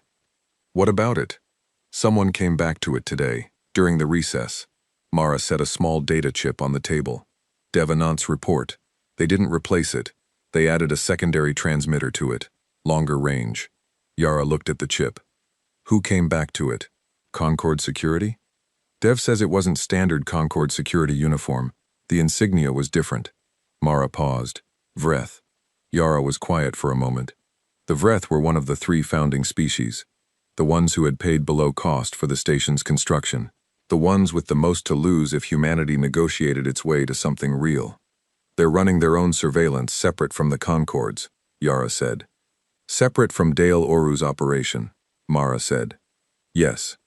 "What about it?" "Someone came back to it today, during the recess." Mara set a small data chip on the table. "Devenant's report. They didn't replace it. They added a secondary transmitter to it. Longer range." Yara looked at the chip. "Who came back to it? Concord Security?" "Dev says it wasn't standard Concord Security uniform. The insignia was different." Mara paused. "Vreth." Yara was quiet for a moment. The Vreth were one of the 3 founding species. The ones who had paid below cost for the station's construction. The ones with the most to lose if humanity negotiated its way to something real. "They're running their own surveillance separate from the Concords," Yara said. "Separate from Dale Oru's operation," Mara said. Yes.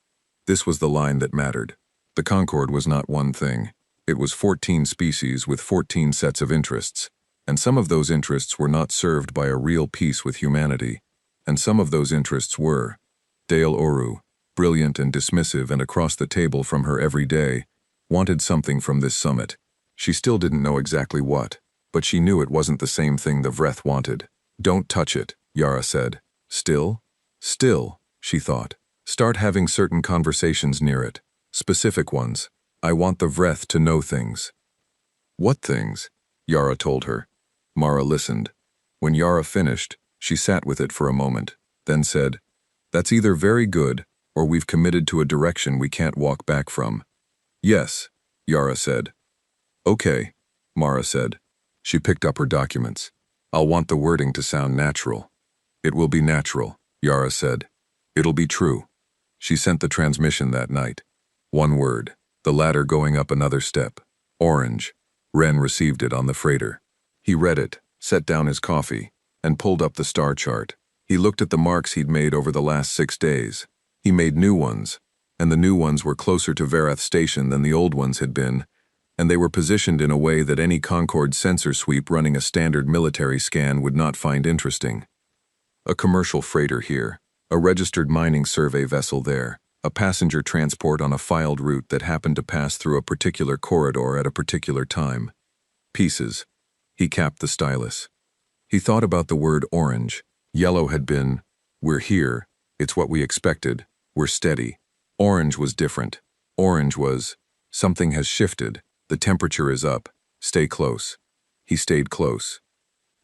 This was the line that mattered. The Concord was not one thing. It was 14 species with 14 sets of interests, and some of those interests were not served by a real peace with humanity, and some of those interests were. Dale Oru, brilliant and dismissive and across the table from her every day, wanted something from this summit. She still didn't know exactly what, but she knew it wasn't the same thing the Vreth wanted. "Don't touch it," Yara said. "Still? Still," she thought. "Start having certain conversations near it. Specific ones. I want the Vreth to know things." "What things?" Yara told her. Mara listened. When Yara finished, she sat with it for a moment, then said, "That's either very good, or we've committed to a direction we can't walk back from." "Yes," Yara said. "Okay," Mara said. She picked up her documents. "I'll want the wording to sound natural." "It will be natural," Yara said. "It'll be true." She sent the transmission that night. One word, the ladder going up another step. Orange. Ren received it on the freighter. He read it, set down his coffee, and pulled up the star chart. He looked at the marks he'd made over the last 6 days. He made new ones, and the new ones were closer to Verath Station than the old ones had been, and they were positioned in a way that any Concord sensor sweep running a standard military scan would not find interesting. A commercial freighter here, a registered mining survey vessel there, a passenger transport on a filed route that happened to pass through a particular corridor at a particular time. Pieces. He capped the stylus. He thought about the word orange. Yellow had been, "We're here, it's what we expected, we're steady." Orange was different. Orange was, "Something has shifted, the temperature is up, stay close." He stayed close.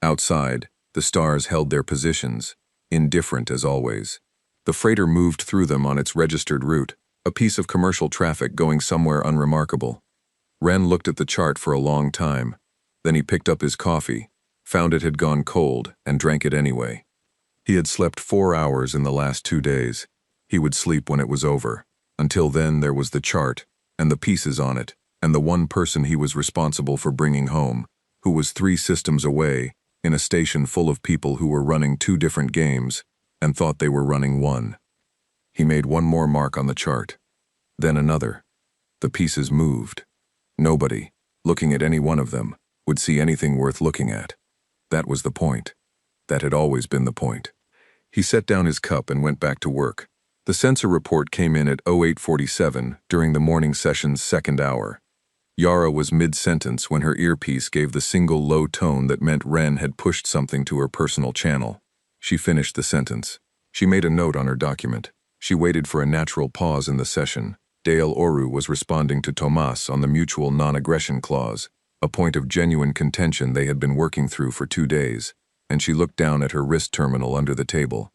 Outside, the stars held their positions, indifferent as always. The freighter moved through them on its registered route, a piece of commercial traffic going somewhere unremarkable. Ren looked at the chart for a long time. Then he picked up his coffee, found it had gone cold, and drank it anyway. He had slept 4 hours in the last 2 days. He would sleep when it was over. Until then, there was the chart, and the pieces on it, and the one person he was responsible for bringing home, who was 3 systems away, in a station full of people who were running 2 different games, and thought they were running one. He made one more mark on the chart. Then another. The pieces moved. Nobody, looking at any one of them, would see anything worth looking at. That was the point. That had always been the point. He set down his cup and went back to work. The sensor report came in at 0847 during the morning session's 2nd hour. Yara was mid-sentence when her earpiece gave the single low tone that meant Ren had pushed something to her personal channel. She finished the sentence. She made a note on her document. She waited for a natural pause in the session. Dale Oru was responding to Tomas on the mutual non-aggression clause, a point of genuine contention they had been working through for 2 days, and she looked down at her wrist terminal under the table.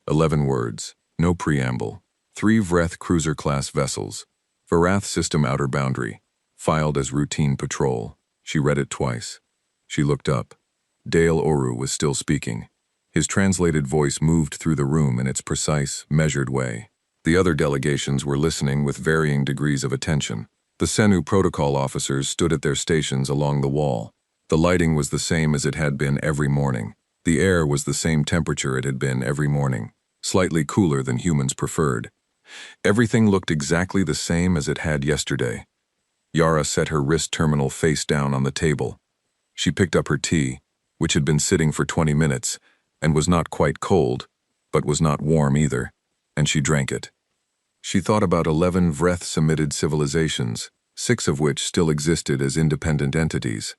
11 words, no preamble. 3 Vreth cruiser-class vessels. Verath system outer boundary. Filed as routine patrol. She read it twice. She looked up. Dale Oru was still speaking. His translated voice moved through the room in its precise, measured way. The other delegations were listening with varying degrees of attention. The Senu protocol officers stood at their stations along the wall. The lighting was the same as it had been every morning. The air was the same temperature it had been every morning, slightly cooler than humans preferred. Everything looked exactly the same as it had yesterday. Yara set her wrist terminal face down on the table. She picked up her tea, which had been sitting for 20 minutes, and was not quite cold, but was not warm either, and she drank it. She thought about 11 Vreth-submitted civilizations, 6 of which still existed as independent entities.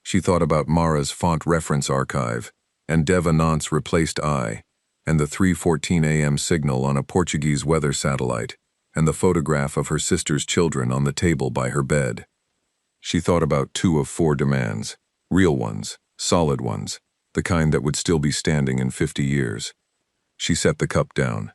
She thought about Mara's font reference archive, and Dev Anant's replaced I, and the 3:14 a.m. signal on a Portuguese weather satellite, and the photograph of her sister's children on the table by her bed. She thought about 2 of 4 demands, real ones, solid ones, the kind that would still be standing in 50 years. She set the cup down.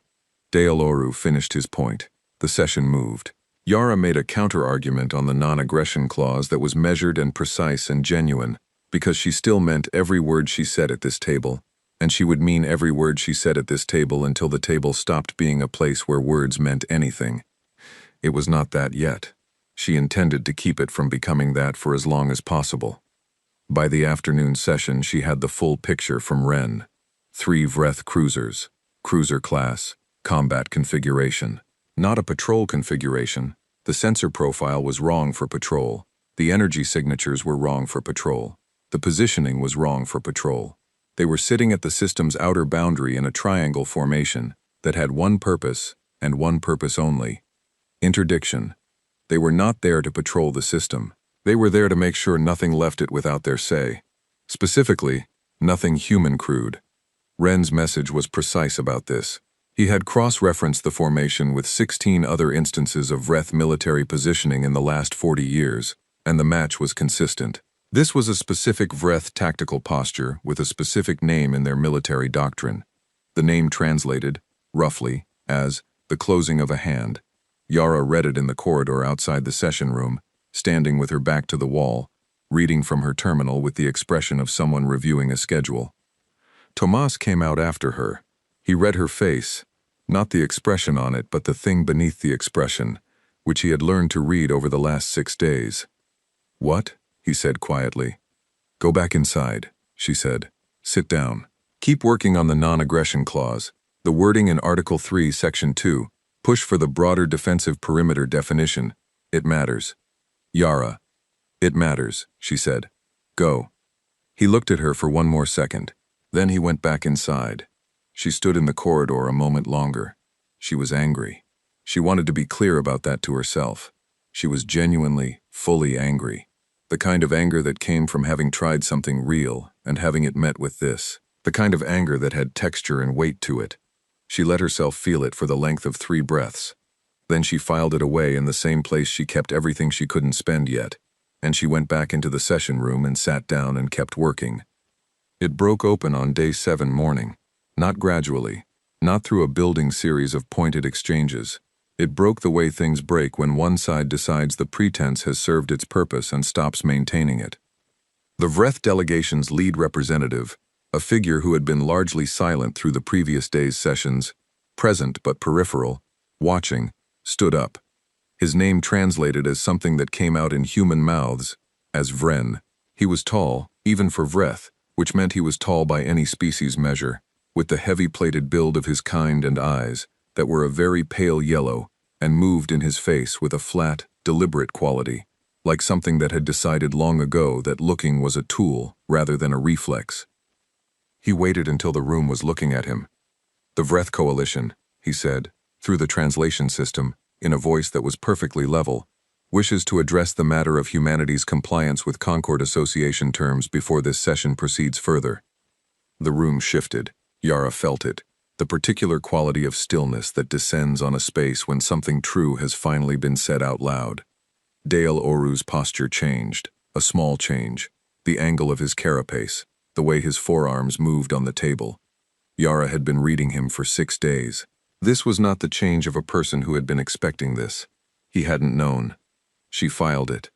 Dale Oru finished his point. The session moved. Yara made a counter-argument on the non-aggression clause that was measured and precise and genuine, because she still meant every word she said at this table, and she would mean every word she said at this table until the table stopped being a place where words meant anything. It was not that yet. She intended to keep it from becoming that for as long as possible. By the afternoon session, she had the full picture from Ren. 3 Vreth cruisers, cruiser class, combat configuration. Not a patrol configuration. The sensor profile was wrong for patrol. The energy signatures were wrong for patrol. The positioning was wrong for patrol. They were sitting at the system's outer boundary in a triangle formation that had one purpose, and one purpose only: interdiction. They were not there to patrol the system. They were there to make sure nothing left it without their say. Specifically, nothing human-crewed. Ren's message was precise about this. He had cross-referenced the formation with 16 other instances of Vreth military positioning in the last 40 years, and the match was consistent. This was a specific Vreth tactical posture with a specific name in their military doctrine. The name translated, roughly, as the closing of a hand. Yara read it in the corridor outside the session room, standing with her back to the wall, reading from her terminal with the expression of someone reviewing a schedule. Tomas came out after her. He read her face, not the expression on it, but the thing beneath the expression, which he had learned to read over the last 6 days. "What?" he said quietly. "Go back inside," she said. "Sit down. Keep working on the non-aggression clause, the wording in Article 3, Section 2. Push for the broader defensive perimeter definition. It matters." "Yara." "It matters," she said. "Go." He looked at her for one more second. Then he went back inside. She stood in the corridor a moment longer. She was angry. She wanted to be clear about that to herself. She was genuinely, fully angry. The kind of anger that came from having tried something real and having it met with this. The kind of anger that had texture and weight to it. She let herself feel it for the length of 3 breaths. Then she filed it away in the same place she kept everything she couldn't spend yet, and she went back into the session room and sat down and kept working. It broke open on day 7 morning. Not gradually, not through a building series of pointed exchanges. It broke the way things break when one side decides the pretense has served its purpose and stops maintaining it. The Vreth delegation's lead representative, a figure who had been largely silent through the previous day's sessions, present but peripheral, watching, stood up. His name translated as something that came out in human mouths, as Vren. He was tall, even for Vreth, which meant he was tall by any species measure, with the heavy-plated build of his kind and eyes that were a very pale yellow and moved in his face with a flat, deliberate quality, like something that had decided long ago that looking was a tool rather than a reflex. He waited until the room was looking at him. "The Vreth Coalition," he said, through the translation system, in a voice that was perfectly level, "wishes to address the matter of humanity's compliance with Concord Association terms before this session proceeds further." The room shifted. Yara felt it, the particular quality of stillness that descends on a space when something true has finally been said out loud. Dale Oru's posture changed, a small change, the angle of his carapace, the way his forearms moved on the table. Yara had been reading him for 6 days. This was not the change of a person who had been expecting this. He hadn't known. She filed it.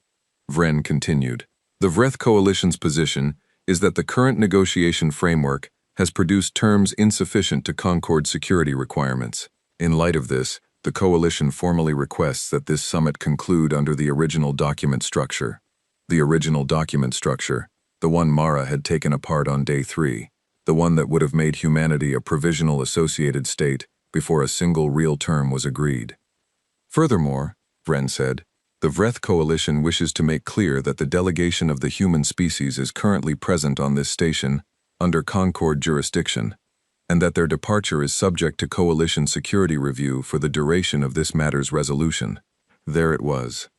Vren continued. "The Vreth Coalition's position is that the current negotiation framework has produced terms insufficient to Concord security requirements. In light of this, the coalition formally requests that this summit conclude under the original document structure. The original document structure, the one Mara had taken apart on day 3, the one that would have made humanity a provisional associated state before a single real term was agreed. Furthermore, Vren said, the Vreth coalition wishes to make clear that the delegation of the human species is currently present on this station under Concord jurisdiction, and that their departure is subject to coalition security review for the duration of this matter's resolution. There it was.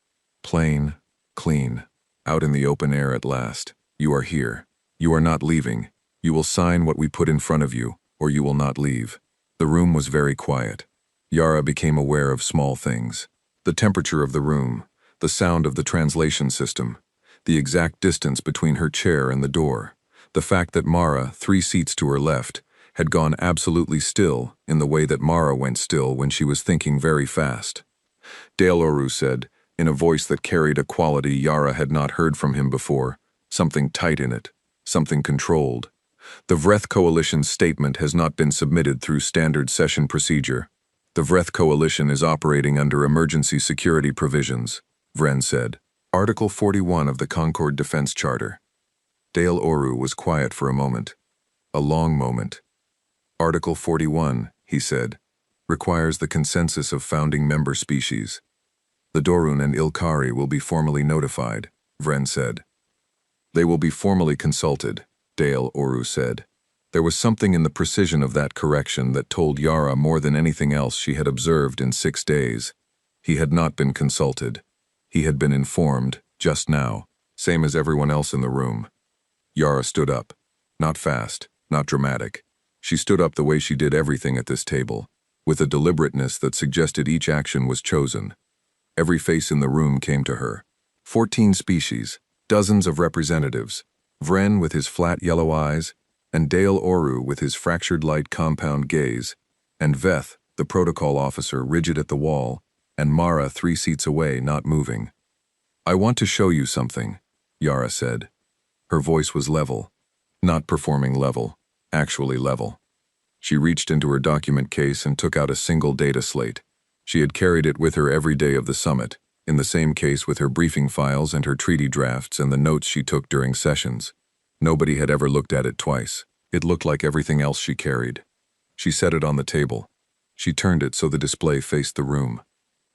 Plain, clean, out in the open air at last. You are here. You are not leaving. You will sign what we put in front of you, or you will not leave. The room was very quiet. Yara became aware of small things. The temperature of the room, the sound of the translation system, the exact distance between her chair and the door, the fact that Mara, 3 seats to her left, had gone absolutely still in the way that Mara went still when she was thinking very fast. Dale Oru said, in a voice that carried a quality Yara had not heard from him before, something tight in it, something controlled. The Vreth Coalition's statement has not been submitted through standard session procedure. The Vreth Coalition is operating under emergency security provisions, Vren said. Article 41 of the Concord Defense Charter. Dale Oru was quiet for a moment. A long moment. Article 41, he said, requires the consensus of founding member species. The Dorun and Ilkari will be formally notified, Vren said. They will be formally consulted, Dale Oru said. There was something in the precision of that correction that told Yara more than anything else she had observed in 6 days. He had not been consulted. He had been informed, just now, same as everyone else in the room. Yara stood up. Not fast, not dramatic. She stood up the way she did everything at this table, with a deliberateness that suggested each action was chosen. Every face in the room came to her. 14 species, dozens of representatives, Vren with his flat yellow eyes, and Dale Oru with his fractured light compound gaze, and Veth, the protocol officer, rigid at the wall, and Mara 3 seats away, not moving. I want to show you something, Yara said. Her voice was level, not performing level, actually level. She reached into her document case and took out a single data slate. She had carried it with her every day of the summit, in the same case with her briefing files and her treaty drafts and the notes she took during sessions. Nobody had ever looked at it twice. It looked like everything else she carried. She set it on the table. She turned it so the display faced the room.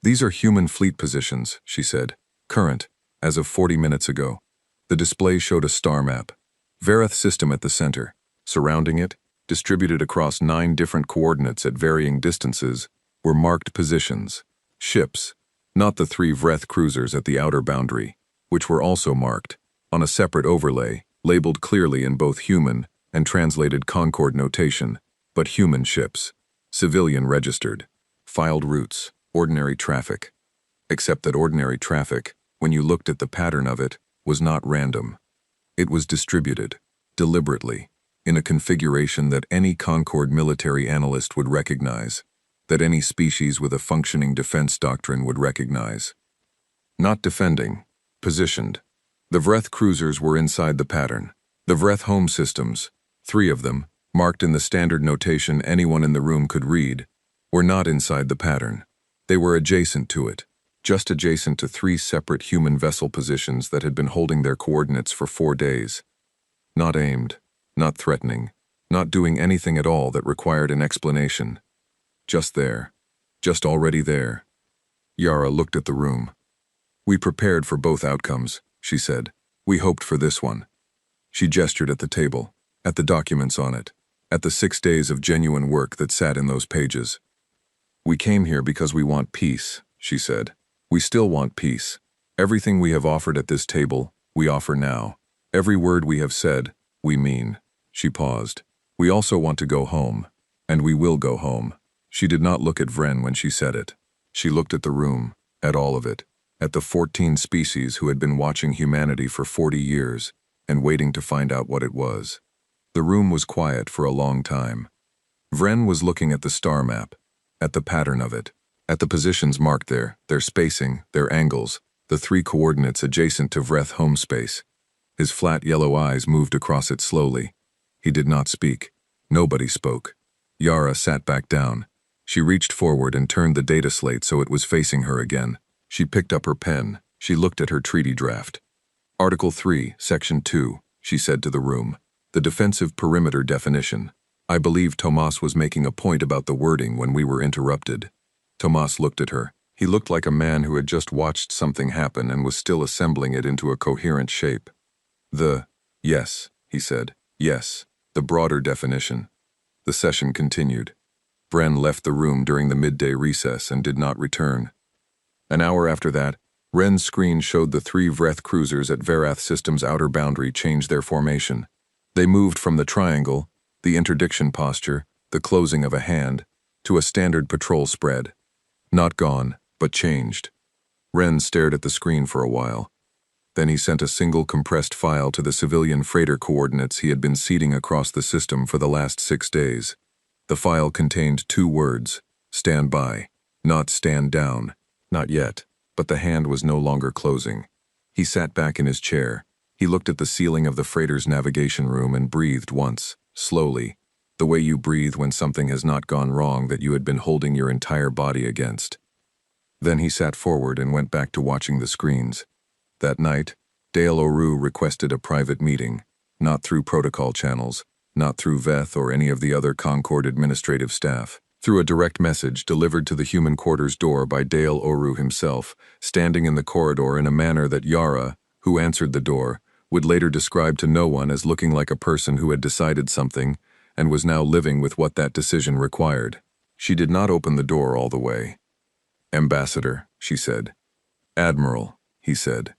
These are human fleet positions, she said. Current, as of 40 minutes ago. The display showed a star map. Vareth system at the center. Surrounding it, distributed across 9 different coordinates at varying distances, were marked positions. Ships, not the 3 Vreth cruisers at the outer boundary, which were also marked, on a separate overlay, labeled clearly in both human and translated Concord notation, but human ships, civilian registered, filed routes, ordinary traffic. Except that ordinary traffic, when you looked at the pattern of it, was not random. It was distributed, deliberately, in a configuration that any Concord military analyst would recognize, that any species with a functioning defense doctrine would recognize. Not defending, positioned. The Vreth cruisers were inside the pattern. The Vreth home systems, 3 of them, marked in the standard notation anyone in the room could read, were not inside the pattern. They were adjacent to it, just adjacent to 3 separate human vessel positions that had been holding their coordinates for 4 days. Not aimed, not threatening, not doing anything at all that required an explanation. Just there, just already there. Yara looked at the room. We prepared for both outcomes, she said. We hoped for this one. She gestured at the table, at the documents on it, at the 6 days of genuine work that sat in those pages. We came here because we want peace, she said. We still want peace. Everything we have offered at this table, we offer now. Every word we have said, we mean. She paused. We also want to go home, and we will go home. She did not look at Vren when she said it. She looked at the room, at all of it, at the 14 species who had been watching humanity for 40 years and waiting to find out what it was. The room was quiet for a long time. Vren was looking at the star map, at the pattern of it, at the positions marked there, their spacing, their angles, the 3 coordinates adjacent to Vreth home space. His flat yellow eyes moved across it slowly. He did not speak. Nobody spoke. Yara sat back down. She reached forward and turned the data slate so it was facing her again. She picked up her pen. She looked at her treaty draft. Article 3, Section 2, she said to the room. The defensive perimeter definition. I believe Tomas was making a point about the wording when we were interrupted. Tomas looked at her. He looked like a man who had just watched something happen and was still assembling it into a coherent shape. Yes, he said. Yes, the broader definition. The session continued. Bren left the room during the midday recess and did not return. An hour after that, Ren's screen showed the 3 Vreth cruisers at Verath System's outer boundary change their formation. They moved from the triangle, the interdiction posture, the closing of a hand, to a standard patrol spread. Not gone, but changed. Ren stared at the screen for a while. Then he sent a single compressed file to the civilian freighter coordinates he had been seeding across the system for the last 6 days. The file contained 2 words, stand by, not stand down. Not yet, but the hand was no longer closing. He sat back in his chair. He looked at the ceiling of the freighter's navigation room and breathed once, slowly, the way you breathe when something has not gone wrong that you had been holding your entire body against. Then he sat forward and went back to watching the screens. That night, Dale Oru requested a private meeting, not through protocol channels, not through Veth or any of the other Concord administrative staff, through a direct message delivered to the human quarters door by Dale Oru himself, standing in the corridor in a manner that Yara, who answered the door, would later describe to no one as looking like a person who had decided something and was now living with what that decision required. She did not open the door all the way. Ambassador, she said. Admiral, he said.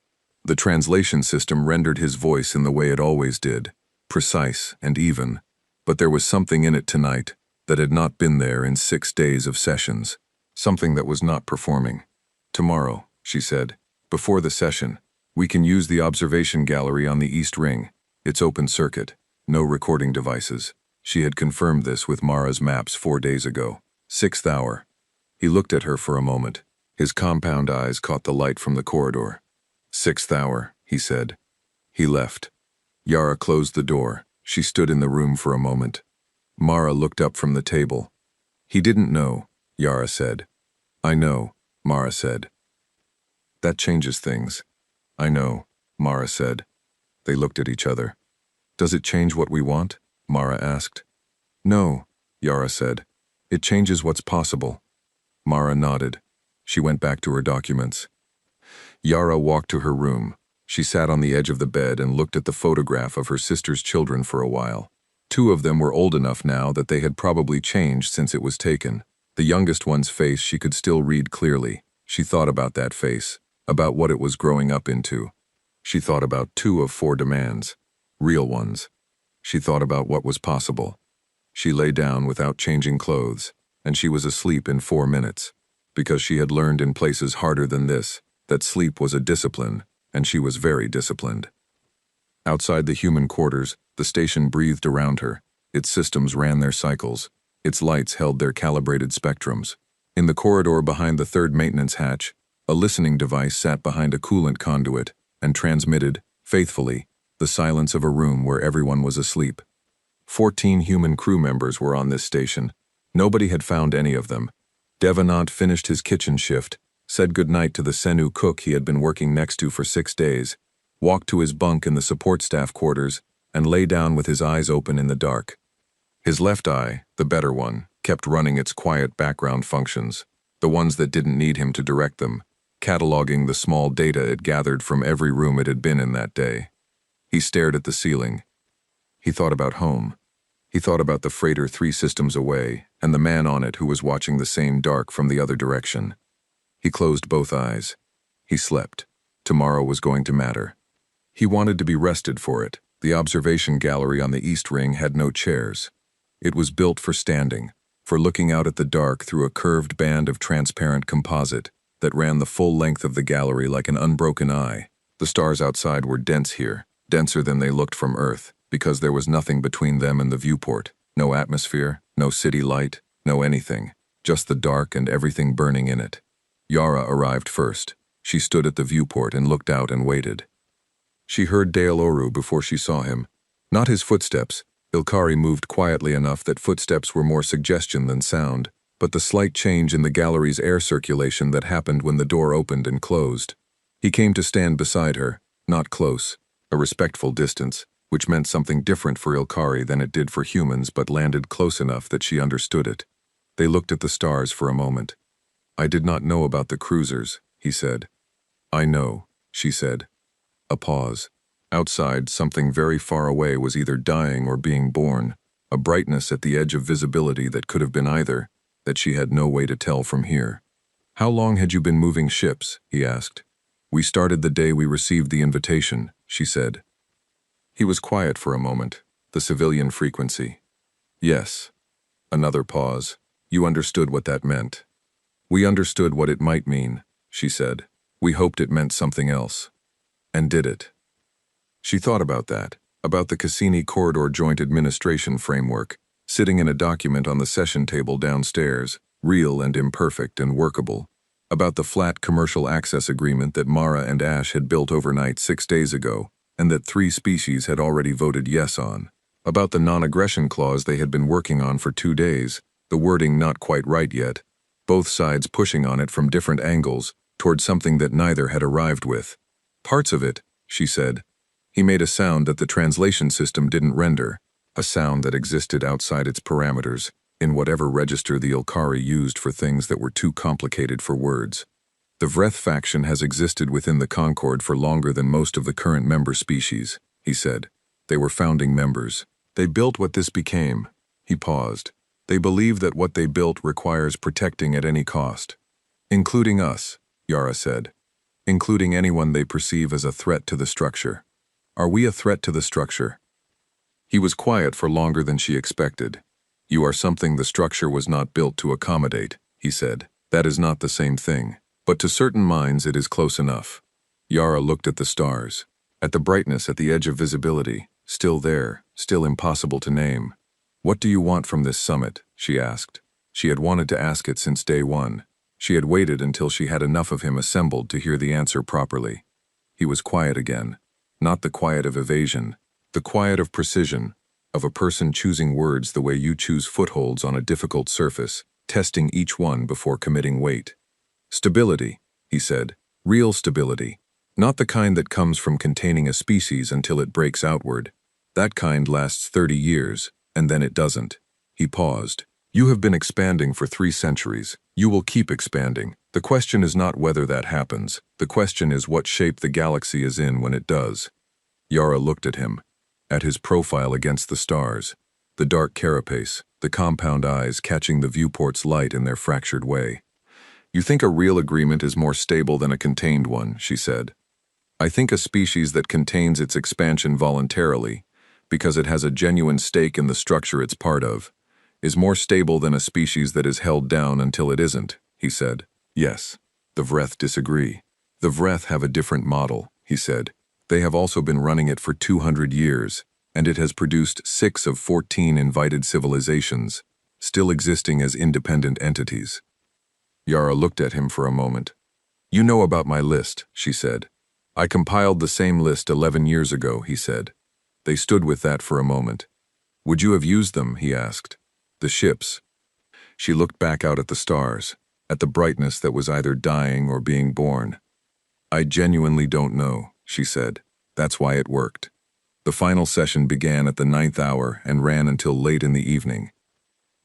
The translation system rendered his voice in the way it always did, precise and even, but there was something in it tonight that had not been there in 6 days of sessions, something that was not performing. Tomorrow, she said, before the session, we can use the observation gallery on the East Ring. It's open circuit, no recording devices. She had confirmed this with Mara's maps 4 days ago. 6th hour. He looked at her for a moment. His compound eyes caught the light from the corridor. 6th hour, he said. He left. Yara closed the door. She stood in the room for a moment. Mara looked up from the table. He didn't know, Yara said. I know, Mara said. That changes things. I know, Mara said. They looked at each other. Does it change what we want? Mara asked. No, Yara said. It changes what's possible. Mara nodded. She went back to her documents. Yara walked to her room. She sat on the edge of the bed and looked at the photograph of her sister's children for a while. 2 of them were old enough now that they had probably changed since it was taken. The youngest one's face she could still read clearly. She thought about that face, about what it was growing up into. She thought about 2 of 4 demands, real ones. She thought about what was possible. She lay down without changing clothes, and she was asleep in 4 minutes, because she had learned in places harder than this that sleep was a discipline, and she was very disciplined. Outside the human quarters, the station breathed around her. Its systems ran their cycles. Its lights held their calibrated spectrums. In the corridor behind the 3rd maintenance hatch, a listening device sat behind a coolant conduit and transmitted, faithfully, the silence of a room where everyone was asleep. 14 human crew members were on this station. Nobody had found any of them. Devenant finished his kitchen shift, said goodnight to the Senu cook he had been working next to for 6 days, walked to his bunk in the support staff quarters, and lay down with his eyes open in the dark. His left eye, the better one, kept running its quiet background functions, the ones that didn't need him to direct them, cataloging the small data it gathered from every room it had been in that day. He stared at the ceiling. He thought about home. He thought about the freighter 3 systems away and the man on it who was watching the same dark from the other direction. He closed both eyes. He slept. Tomorrow was going to matter. He wanted to be rested for it. The observation gallery on the East Ring had no chairs. It was built for standing, for looking out at the dark through a curved band of transparent composite that ran the full length of the gallery like an unbroken eye. The stars outside were dense here, denser than they looked from Earth, because there was nothing between them and the viewport. No atmosphere, no city light, no anything. Just the dark and everything burning in it. Yara arrived first. She stood at the viewport and looked out and waited. She heard Dale Oru before she saw him. Not his footsteps, Ilkari moved quietly enough that footsteps were more suggestion than sound, but the slight change in the gallery's air circulation that happened when the door opened and closed. He came to stand beside her, not close, a respectful distance, which meant something different for Ilkari than it did for humans, but landed close enough that she understood it. They looked at the stars for a moment. "I did not know about the cruisers," he said. "I know," she said. A pause. Outside, something very far away was either dying or being born, a brightness at the edge of visibility that could have been either, that she had no way to tell from here. "How long had you been moving ships?" he asked. "We started the day we received the invitation," she said. He was quiet for a moment, the civilian frequency. "Yes." Another pause. "You understood what that meant." "We understood what it might mean," she said. "We hoped it meant something else." "And did it?" She thought about that, about the Cassini Corridor Joint Administration Framework, sitting in a document on the session table downstairs, real and imperfect and workable, about the flat commercial access agreement that Mara and Ash had built overnight 6 days ago, and that 3 species had already voted yes on, about the non-aggression clause they had been working on for 2 days, the wording not quite right yet, both sides pushing on it from different angles toward something that neither had arrived with. "Parts of it," she said. He made a sound that the translation system didn't render, a sound that existed outside its parameters, in whatever register the Ilkari used for things that were too complicated for words. "The Vreth faction has existed within the Concord for longer than most of the current member species," he said. "They were founding members. They built what this became." He paused. "They believe that what they built requires protecting at any cost." "Including us," Yara said. "Including anyone they perceive as a threat to the structure." "Are we a threat to the structure?" He was quiet for longer than she expected. "You are something the structure was not built to accommodate," he said. "That is not the same thing. But to certain minds it is close enough." Yara looked at the stars, at the brightness at the edge of visibility, still there, still impossible to name. "What do you want from this summit?" she asked. She had wanted to ask it since day one. She had waited until she had enough of him assembled to hear the answer properly. He was quiet again. Not the quiet of evasion, the quiet of precision, of a person choosing words the way you choose footholds on a difficult surface, testing each one before committing weight. "Stability," he said. "Real stability. Not the kind that comes from containing a species until it breaks outward. That kind lasts 30 years, and then it doesn't." He paused. "You have been expanding for 3 centuries. You will keep expanding. The question is not whether that happens. The question is what shape the galaxy is in when it does." Yara looked at him, at his profile against the stars, the dark carapace, the compound eyes catching the viewport's light in their fractured way. "You think a real agreement is more stable than a contained one," she said. "I think a species that contains its expansion voluntarily, because it has a genuine stake in the structure it's part of, is more stable than a species that is held down until it isn't," he said. "Yes." The Vreth disagree. "The Vreth have a different model," he said. "They have also been running it for 200 years, and it has produced 6 of 14 invited civilizations, still existing as independent entities." Yara looked at him for a moment. "You know about my list," she said. "I compiled the same list 11 years ago," he said. They stood with that for a moment. "Would you have used them?" he asked. "The ships." She looked back out at the stars, at the brightness that was either dying or being born. "I genuinely don't know," she said. "That's why it worked." The final session began at the 9th hour and ran until late in the evening.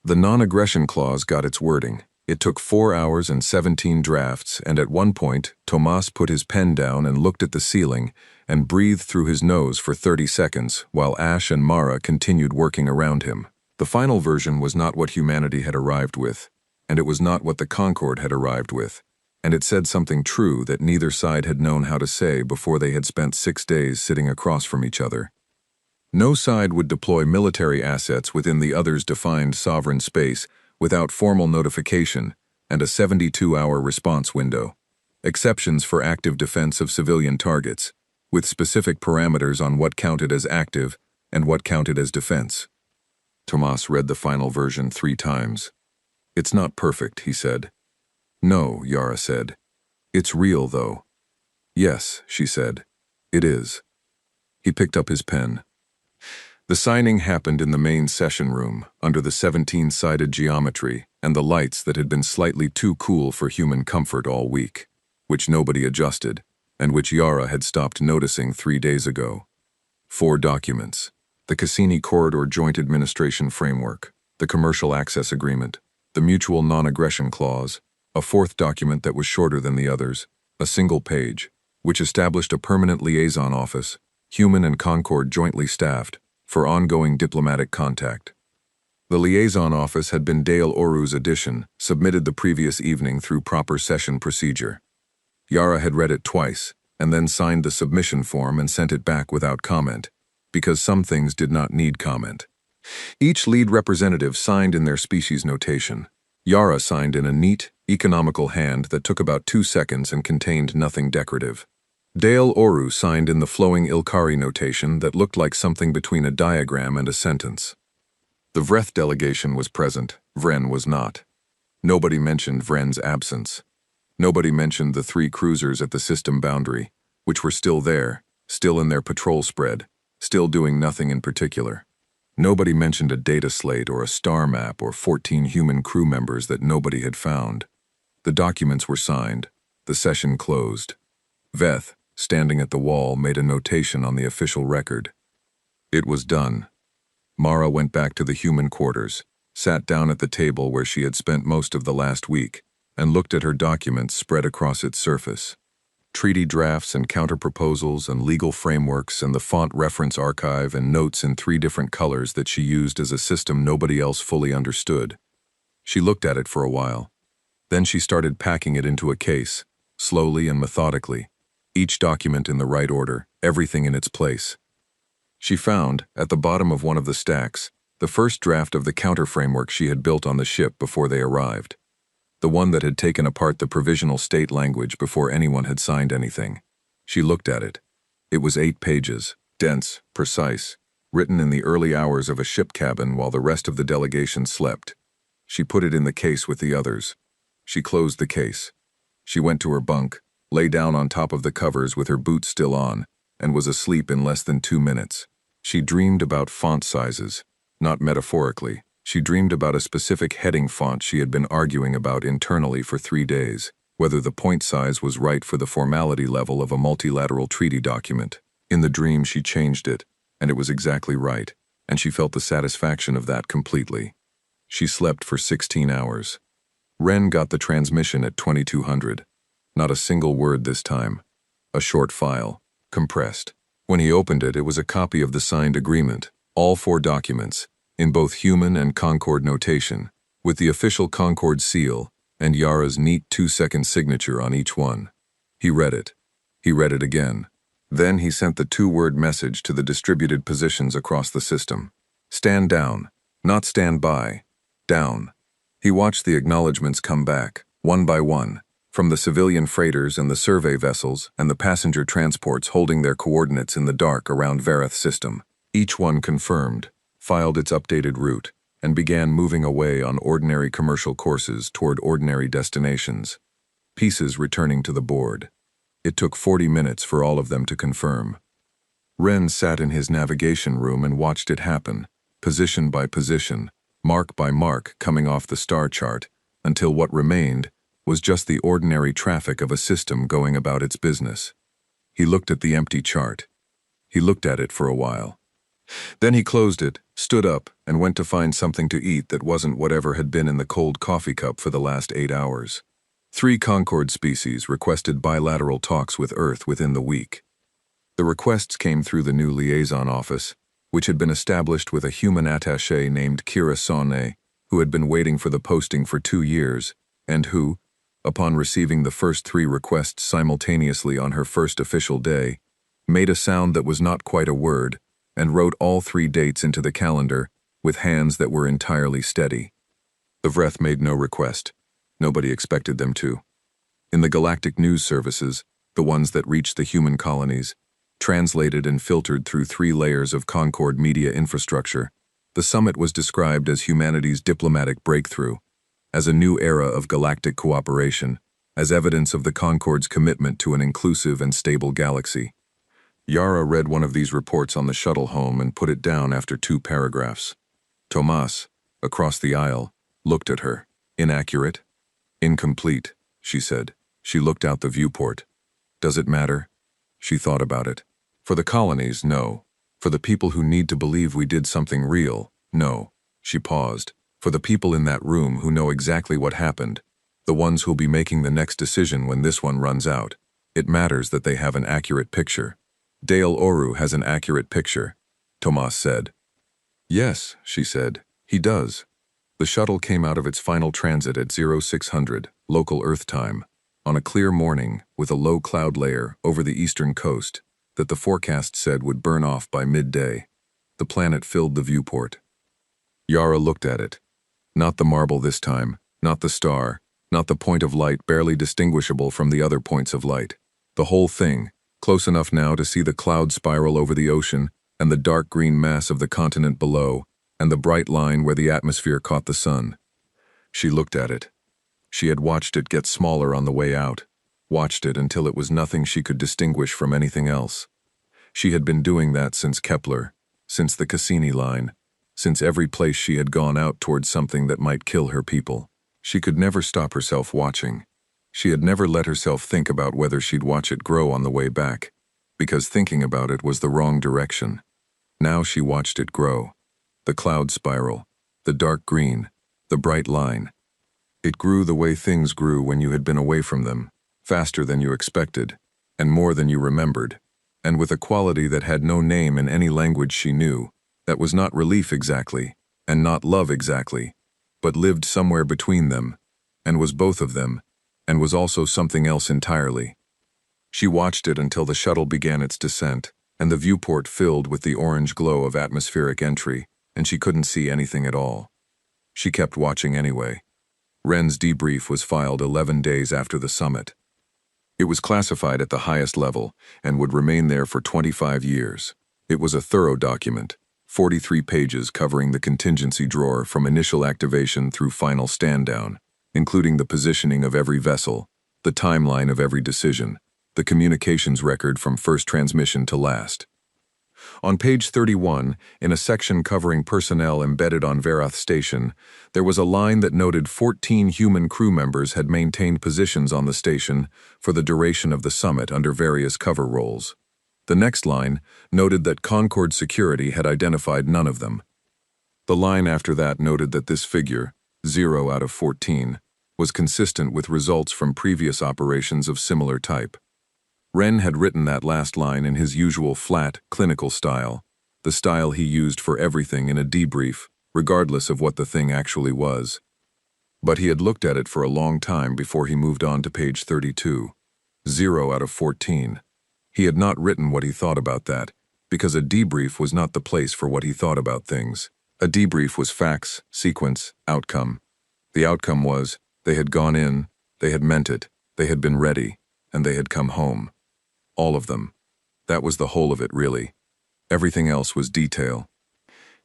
The non-aggression clause got its wording. It took 4 hours and 17 drafts, and at one point, Tomas put his pen down and looked at the ceiling and breathed through his nose for 30 seconds, while Ash and Mara continued working around him. The final version was not what humanity had arrived with, and it was not what the Concord had arrived with, and it said something true that neither side had known how to say before they had spent 6 days sitting across from each other. No side would deploy military assets within the other's defined sovereign space without formal notification and a 72-hour response window. Exceptions for active defense of civilian targets, with specific parameters on what counted as active and what counted as defense. Tomas read the final version 3 times. "It's not perfect," he said. "No," Yara said. "It's real, though." "Yes," she said. "It is." He picked up his pen. The signing happened in the main session room, under the 17-sided geometry and the lights that had been slightly too cool for human comfort all week, which nobody adjusted, and which Yara had stopped noticing 3 days ago. 4 documents: the Cassini Corridor Joint Administration Framework, the Commercial Access Agreement, the Mutual Non-Aggression Clause, a 4th document that was shorter than the others, a single page, which established a permanent liaison office, Human and Concord jointly staffed, for ongoing diplomatic contact. The liaison office had been Dale Oru's addition, submitted the previous evening through proper session procedure. Yara had read it twice, and then signed the submission form and sent it back without comment, because some things did not need comment. Each lead representative signed in their species notation. Yara signed in a neat, economical hand that took about 2 seconds and contained nothing decorative. Dale Oru signed in the flowing Ilkari notation that looked like something between a diagram and a sentence. The Vreth delegation was present, Vren was not. Nobody mentioned Vren's absence. Nobody mentioned the 3 cruisers at the system boundary, which were still there, still in their patrol spread, still doing nothing in particular. Nobody mentioned a data slate or a star map or 14 human crew members that nobody had found. The documents were signed. The session closed. Veth, standing at the wall, made a notation on the official record. It was done. Mara went back to the human quarters, sat down at the table where she had spent most of the last week, and looked at her documents spread across its surface. Treaty drafts and counterproposals and legal frameworks and the font reference archive and notes in 3 different colors that she used as a system nobody else fully understood. She looked at it for a while. Then she started packing it into a case, slowly and methodically, each document in the right order, everything in its place. She found, at the bottom of one of the stacks, the first draft of the counter-framework she had built on the ship before they arrived. The one that had taken apart the provisional state language before anyone had signed anything. She looked at it. It was 8 pages, dense, precise, written in the early hours of a ship cabin while the rest of the delegation slept. She put it in the case with the others. She closed the case. She went to her bunk, lay down on top of the covers with her boots still on, and was asleep in less than 2 minutes. She dreamed about font sizes, not metaphorically. She dreamed about a specific heading font she had been arguing about internally for 3 days, whether the point size was right for the formality level of a multilateral treaty document. In the dream she changed it, and it was exactly right, and she felt the satisfaction of that completely. She slept for 16 hours. Wren got the transmission at 2200. Not a single word this time. A short file, compressed. When he opened it, it was a copy of the signed agreement, all 4 documents, in both human and Concord notation, with the official Concord seal and Yara's neat 2-second signature on each one. He read it. He read it again. Then he sent the 2-word message to the distributed positions across the system. Stand down, not stand by. Down. He watched the acknowledgments come back, one by one, from the civilian freighters and the survey vessels and the passenger transports holding their coordinates in the dark around Vareth system. Each one confirmed, filed its updated route, and began moving away on ordinary commercial courses toward ordinary destinations. Pieces returning to the board. It took 40 minutes for all of them to confirm. Wren sat in his navigation room and watched it happen, position by position, mark by mark coming off the star chart, until what remained was just the ordinary traffic of a system going about its business. He looked at the empty chart. He looked at it for a while. Then he closed it, stood up, and went to find something to eat that wasn't whatever had been in the cold coffee cup for the last 8 hours. 3 Concord species requested bilateral talks with Earth within the week. The requests came through the new liaison office, which had been established with a human attaché named Kira Sonne, who had been waiting for the posting for 2 years, and who, upon receiving the first 3 requests simultaneously on her first official day, made a sound that was not quite a word, and wrote all 3 dates into the calendar with hands that were entirely steady. The Vreth made no request. Nobody expected them to. In the galactic news services, the ones that reached the human colonies, translated and filtered through 3 layers of Concord media infrastructure, the summit was described as humanity's diplomatic breakthrough, as a new era of galactic cooperation, as evidence of the Concord's commitment to an inclusive and stable galaxy. Yara read one of these reports on the shuttle home and put it down after 2 paragraphs. Tomas, across the aisle, looked at her. Inaccurate? Incomplete, she said. She looked out the viewport. Does it matter? She thought about it. For the colonies, no. For the people who need to believe we did something real, no. She paused. For the people in that room who know exactly what happened, the ones who'll be making the next decision when this one runs out, it matters that they have an accurate picture. Dale Oru has an accurate picture, Tomas said. Yes, she said, he does. The shuttle came out of its final transit at 0600, local Earth time, on a clear morning with a low cloud layer over the eastern coast that the forecast said would burn off by midday. The planet filled the viewport. Yara looked at it. Not the marble this time, not the star, not the point of light barely distinguishable from the other points of light. The whole thing, close enough now to see the cloud spiral over the ocean and the dark green mass of the continent below and the bright line where the atmosphere caught the sun. She looked at it. She had watched it get smaller on the way out, watched it until it was nothing she could distinguish from anything else. She had been doing that since Kepler, since the Cassini line, since every place she had gone out towards something that might kill her people. She could never stop herself watching. She had never let herself think about whether she'd watch it grow on the way back, because thinking about it was the wrong direction. Now she watched it grow. The cloud spiral, the dark green, the bright line. It grew the way things grew when you had been away from them, faster than you expected, and more than you remembered, and with a quality that had no name in any language she knew, that was not relief exactly, and not love exactly, but lived somewhere between them, and was both of them, and was also something else entirely. She watched it until the shuttle began its descent, and the viewport filled with the orange glow of atmospheric entry, and she couldn't see anything at all. She kept watching anyway. Wren's debrief was filed 11 days after the summit. It was classified at the highest level and would remain there for 25 years. It was a thorough document, 43 pages covering the contingency drawer from initial activation through final stand-down, including the positioning of every vessel, the timeline of every decision, the communications record from first transmission to last. On page 31, in a section covering personnel embedded on Verath Station, there was a line that noted 14 human crew members had maintained positions on the station for the duration of the summit under various cover roles. The next line noted that Concord Security had identified none of them. The line after that noted that this figure, 0 out of 14, was consistent with results from previous operations of similar type. Wren had written that last line in his usual flat, clinical style, the style he used for everything in a debrief, regardless of what the thing actually was. But he had looked at it for a long time before he moved on to page 32. 0 out of 14. He had not written what he thought about that, because a debrief was not the place for what he thought about things. A debrief was facts, sequence, outcome. The outcome was, they had gone in, they had meant it, they had been ready, and they had come home. All of them. That was the whole of it, really. Everything else was detail.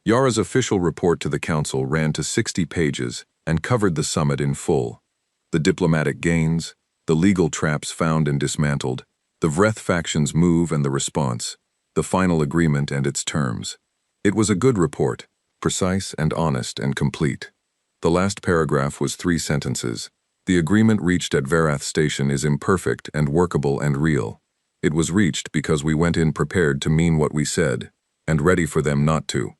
Yara's official report to the Council ran to 60 pages and covered the summit in full. The diplomatic gains, the legal traps found and dismantled, the Vreth faction's move and the response, the final agreement and its terms. It was a good report, precise and honest and complete. The last paragraph was 3 sentences. The agreement reached at Verath Station is imperfect and workable and real. It was reached because we went in prepared to mean what we said, and ready for them not to.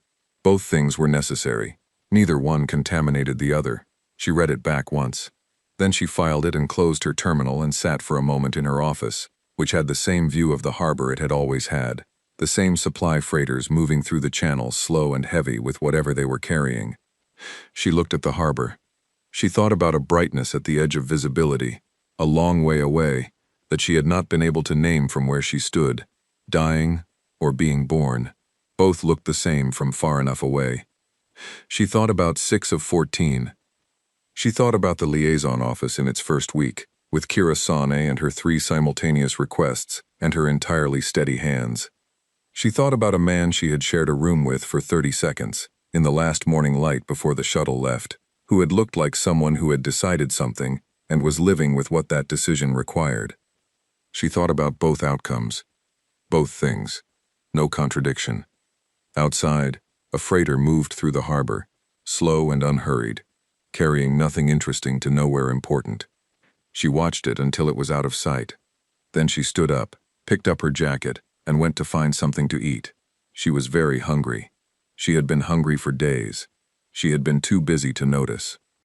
Both things were necessary. Neither one contaminated the other. She read it back once. Then she filed it and closed her terminal and sat for a moment in her office, which had the same view of the harbor it had always had, the same supply freighters moving through the channel slow and heavy with whatever they were carrying. She looked at the harbor. She thought about a brightness at the edge of visibility, a long way away, that she had not been able to name from where she stood, dying or being born. Both looked the same from far enough away. She thought about 6 of 14. She thought about the liaison office in its first week, with Kira Sane and her 3 simultaneous requests and her entirely steady hands. She thought about a man she had shared a room with for 30 seconds, in the last morning light before the shuttle left, who had looked like someone who had decided something and was living with what that decision required. She thought about both outcomes. Both things. No contradiction. Outside, a freighter moved through the harbor, slow and unhurried, carrying nothing interesting to nowhere important. She watched it until it was out of sight. Then she stood up, picked up her jacket, and went to find something to eat. She was very hungry. She had been hungry for days. She had been too busy to notice.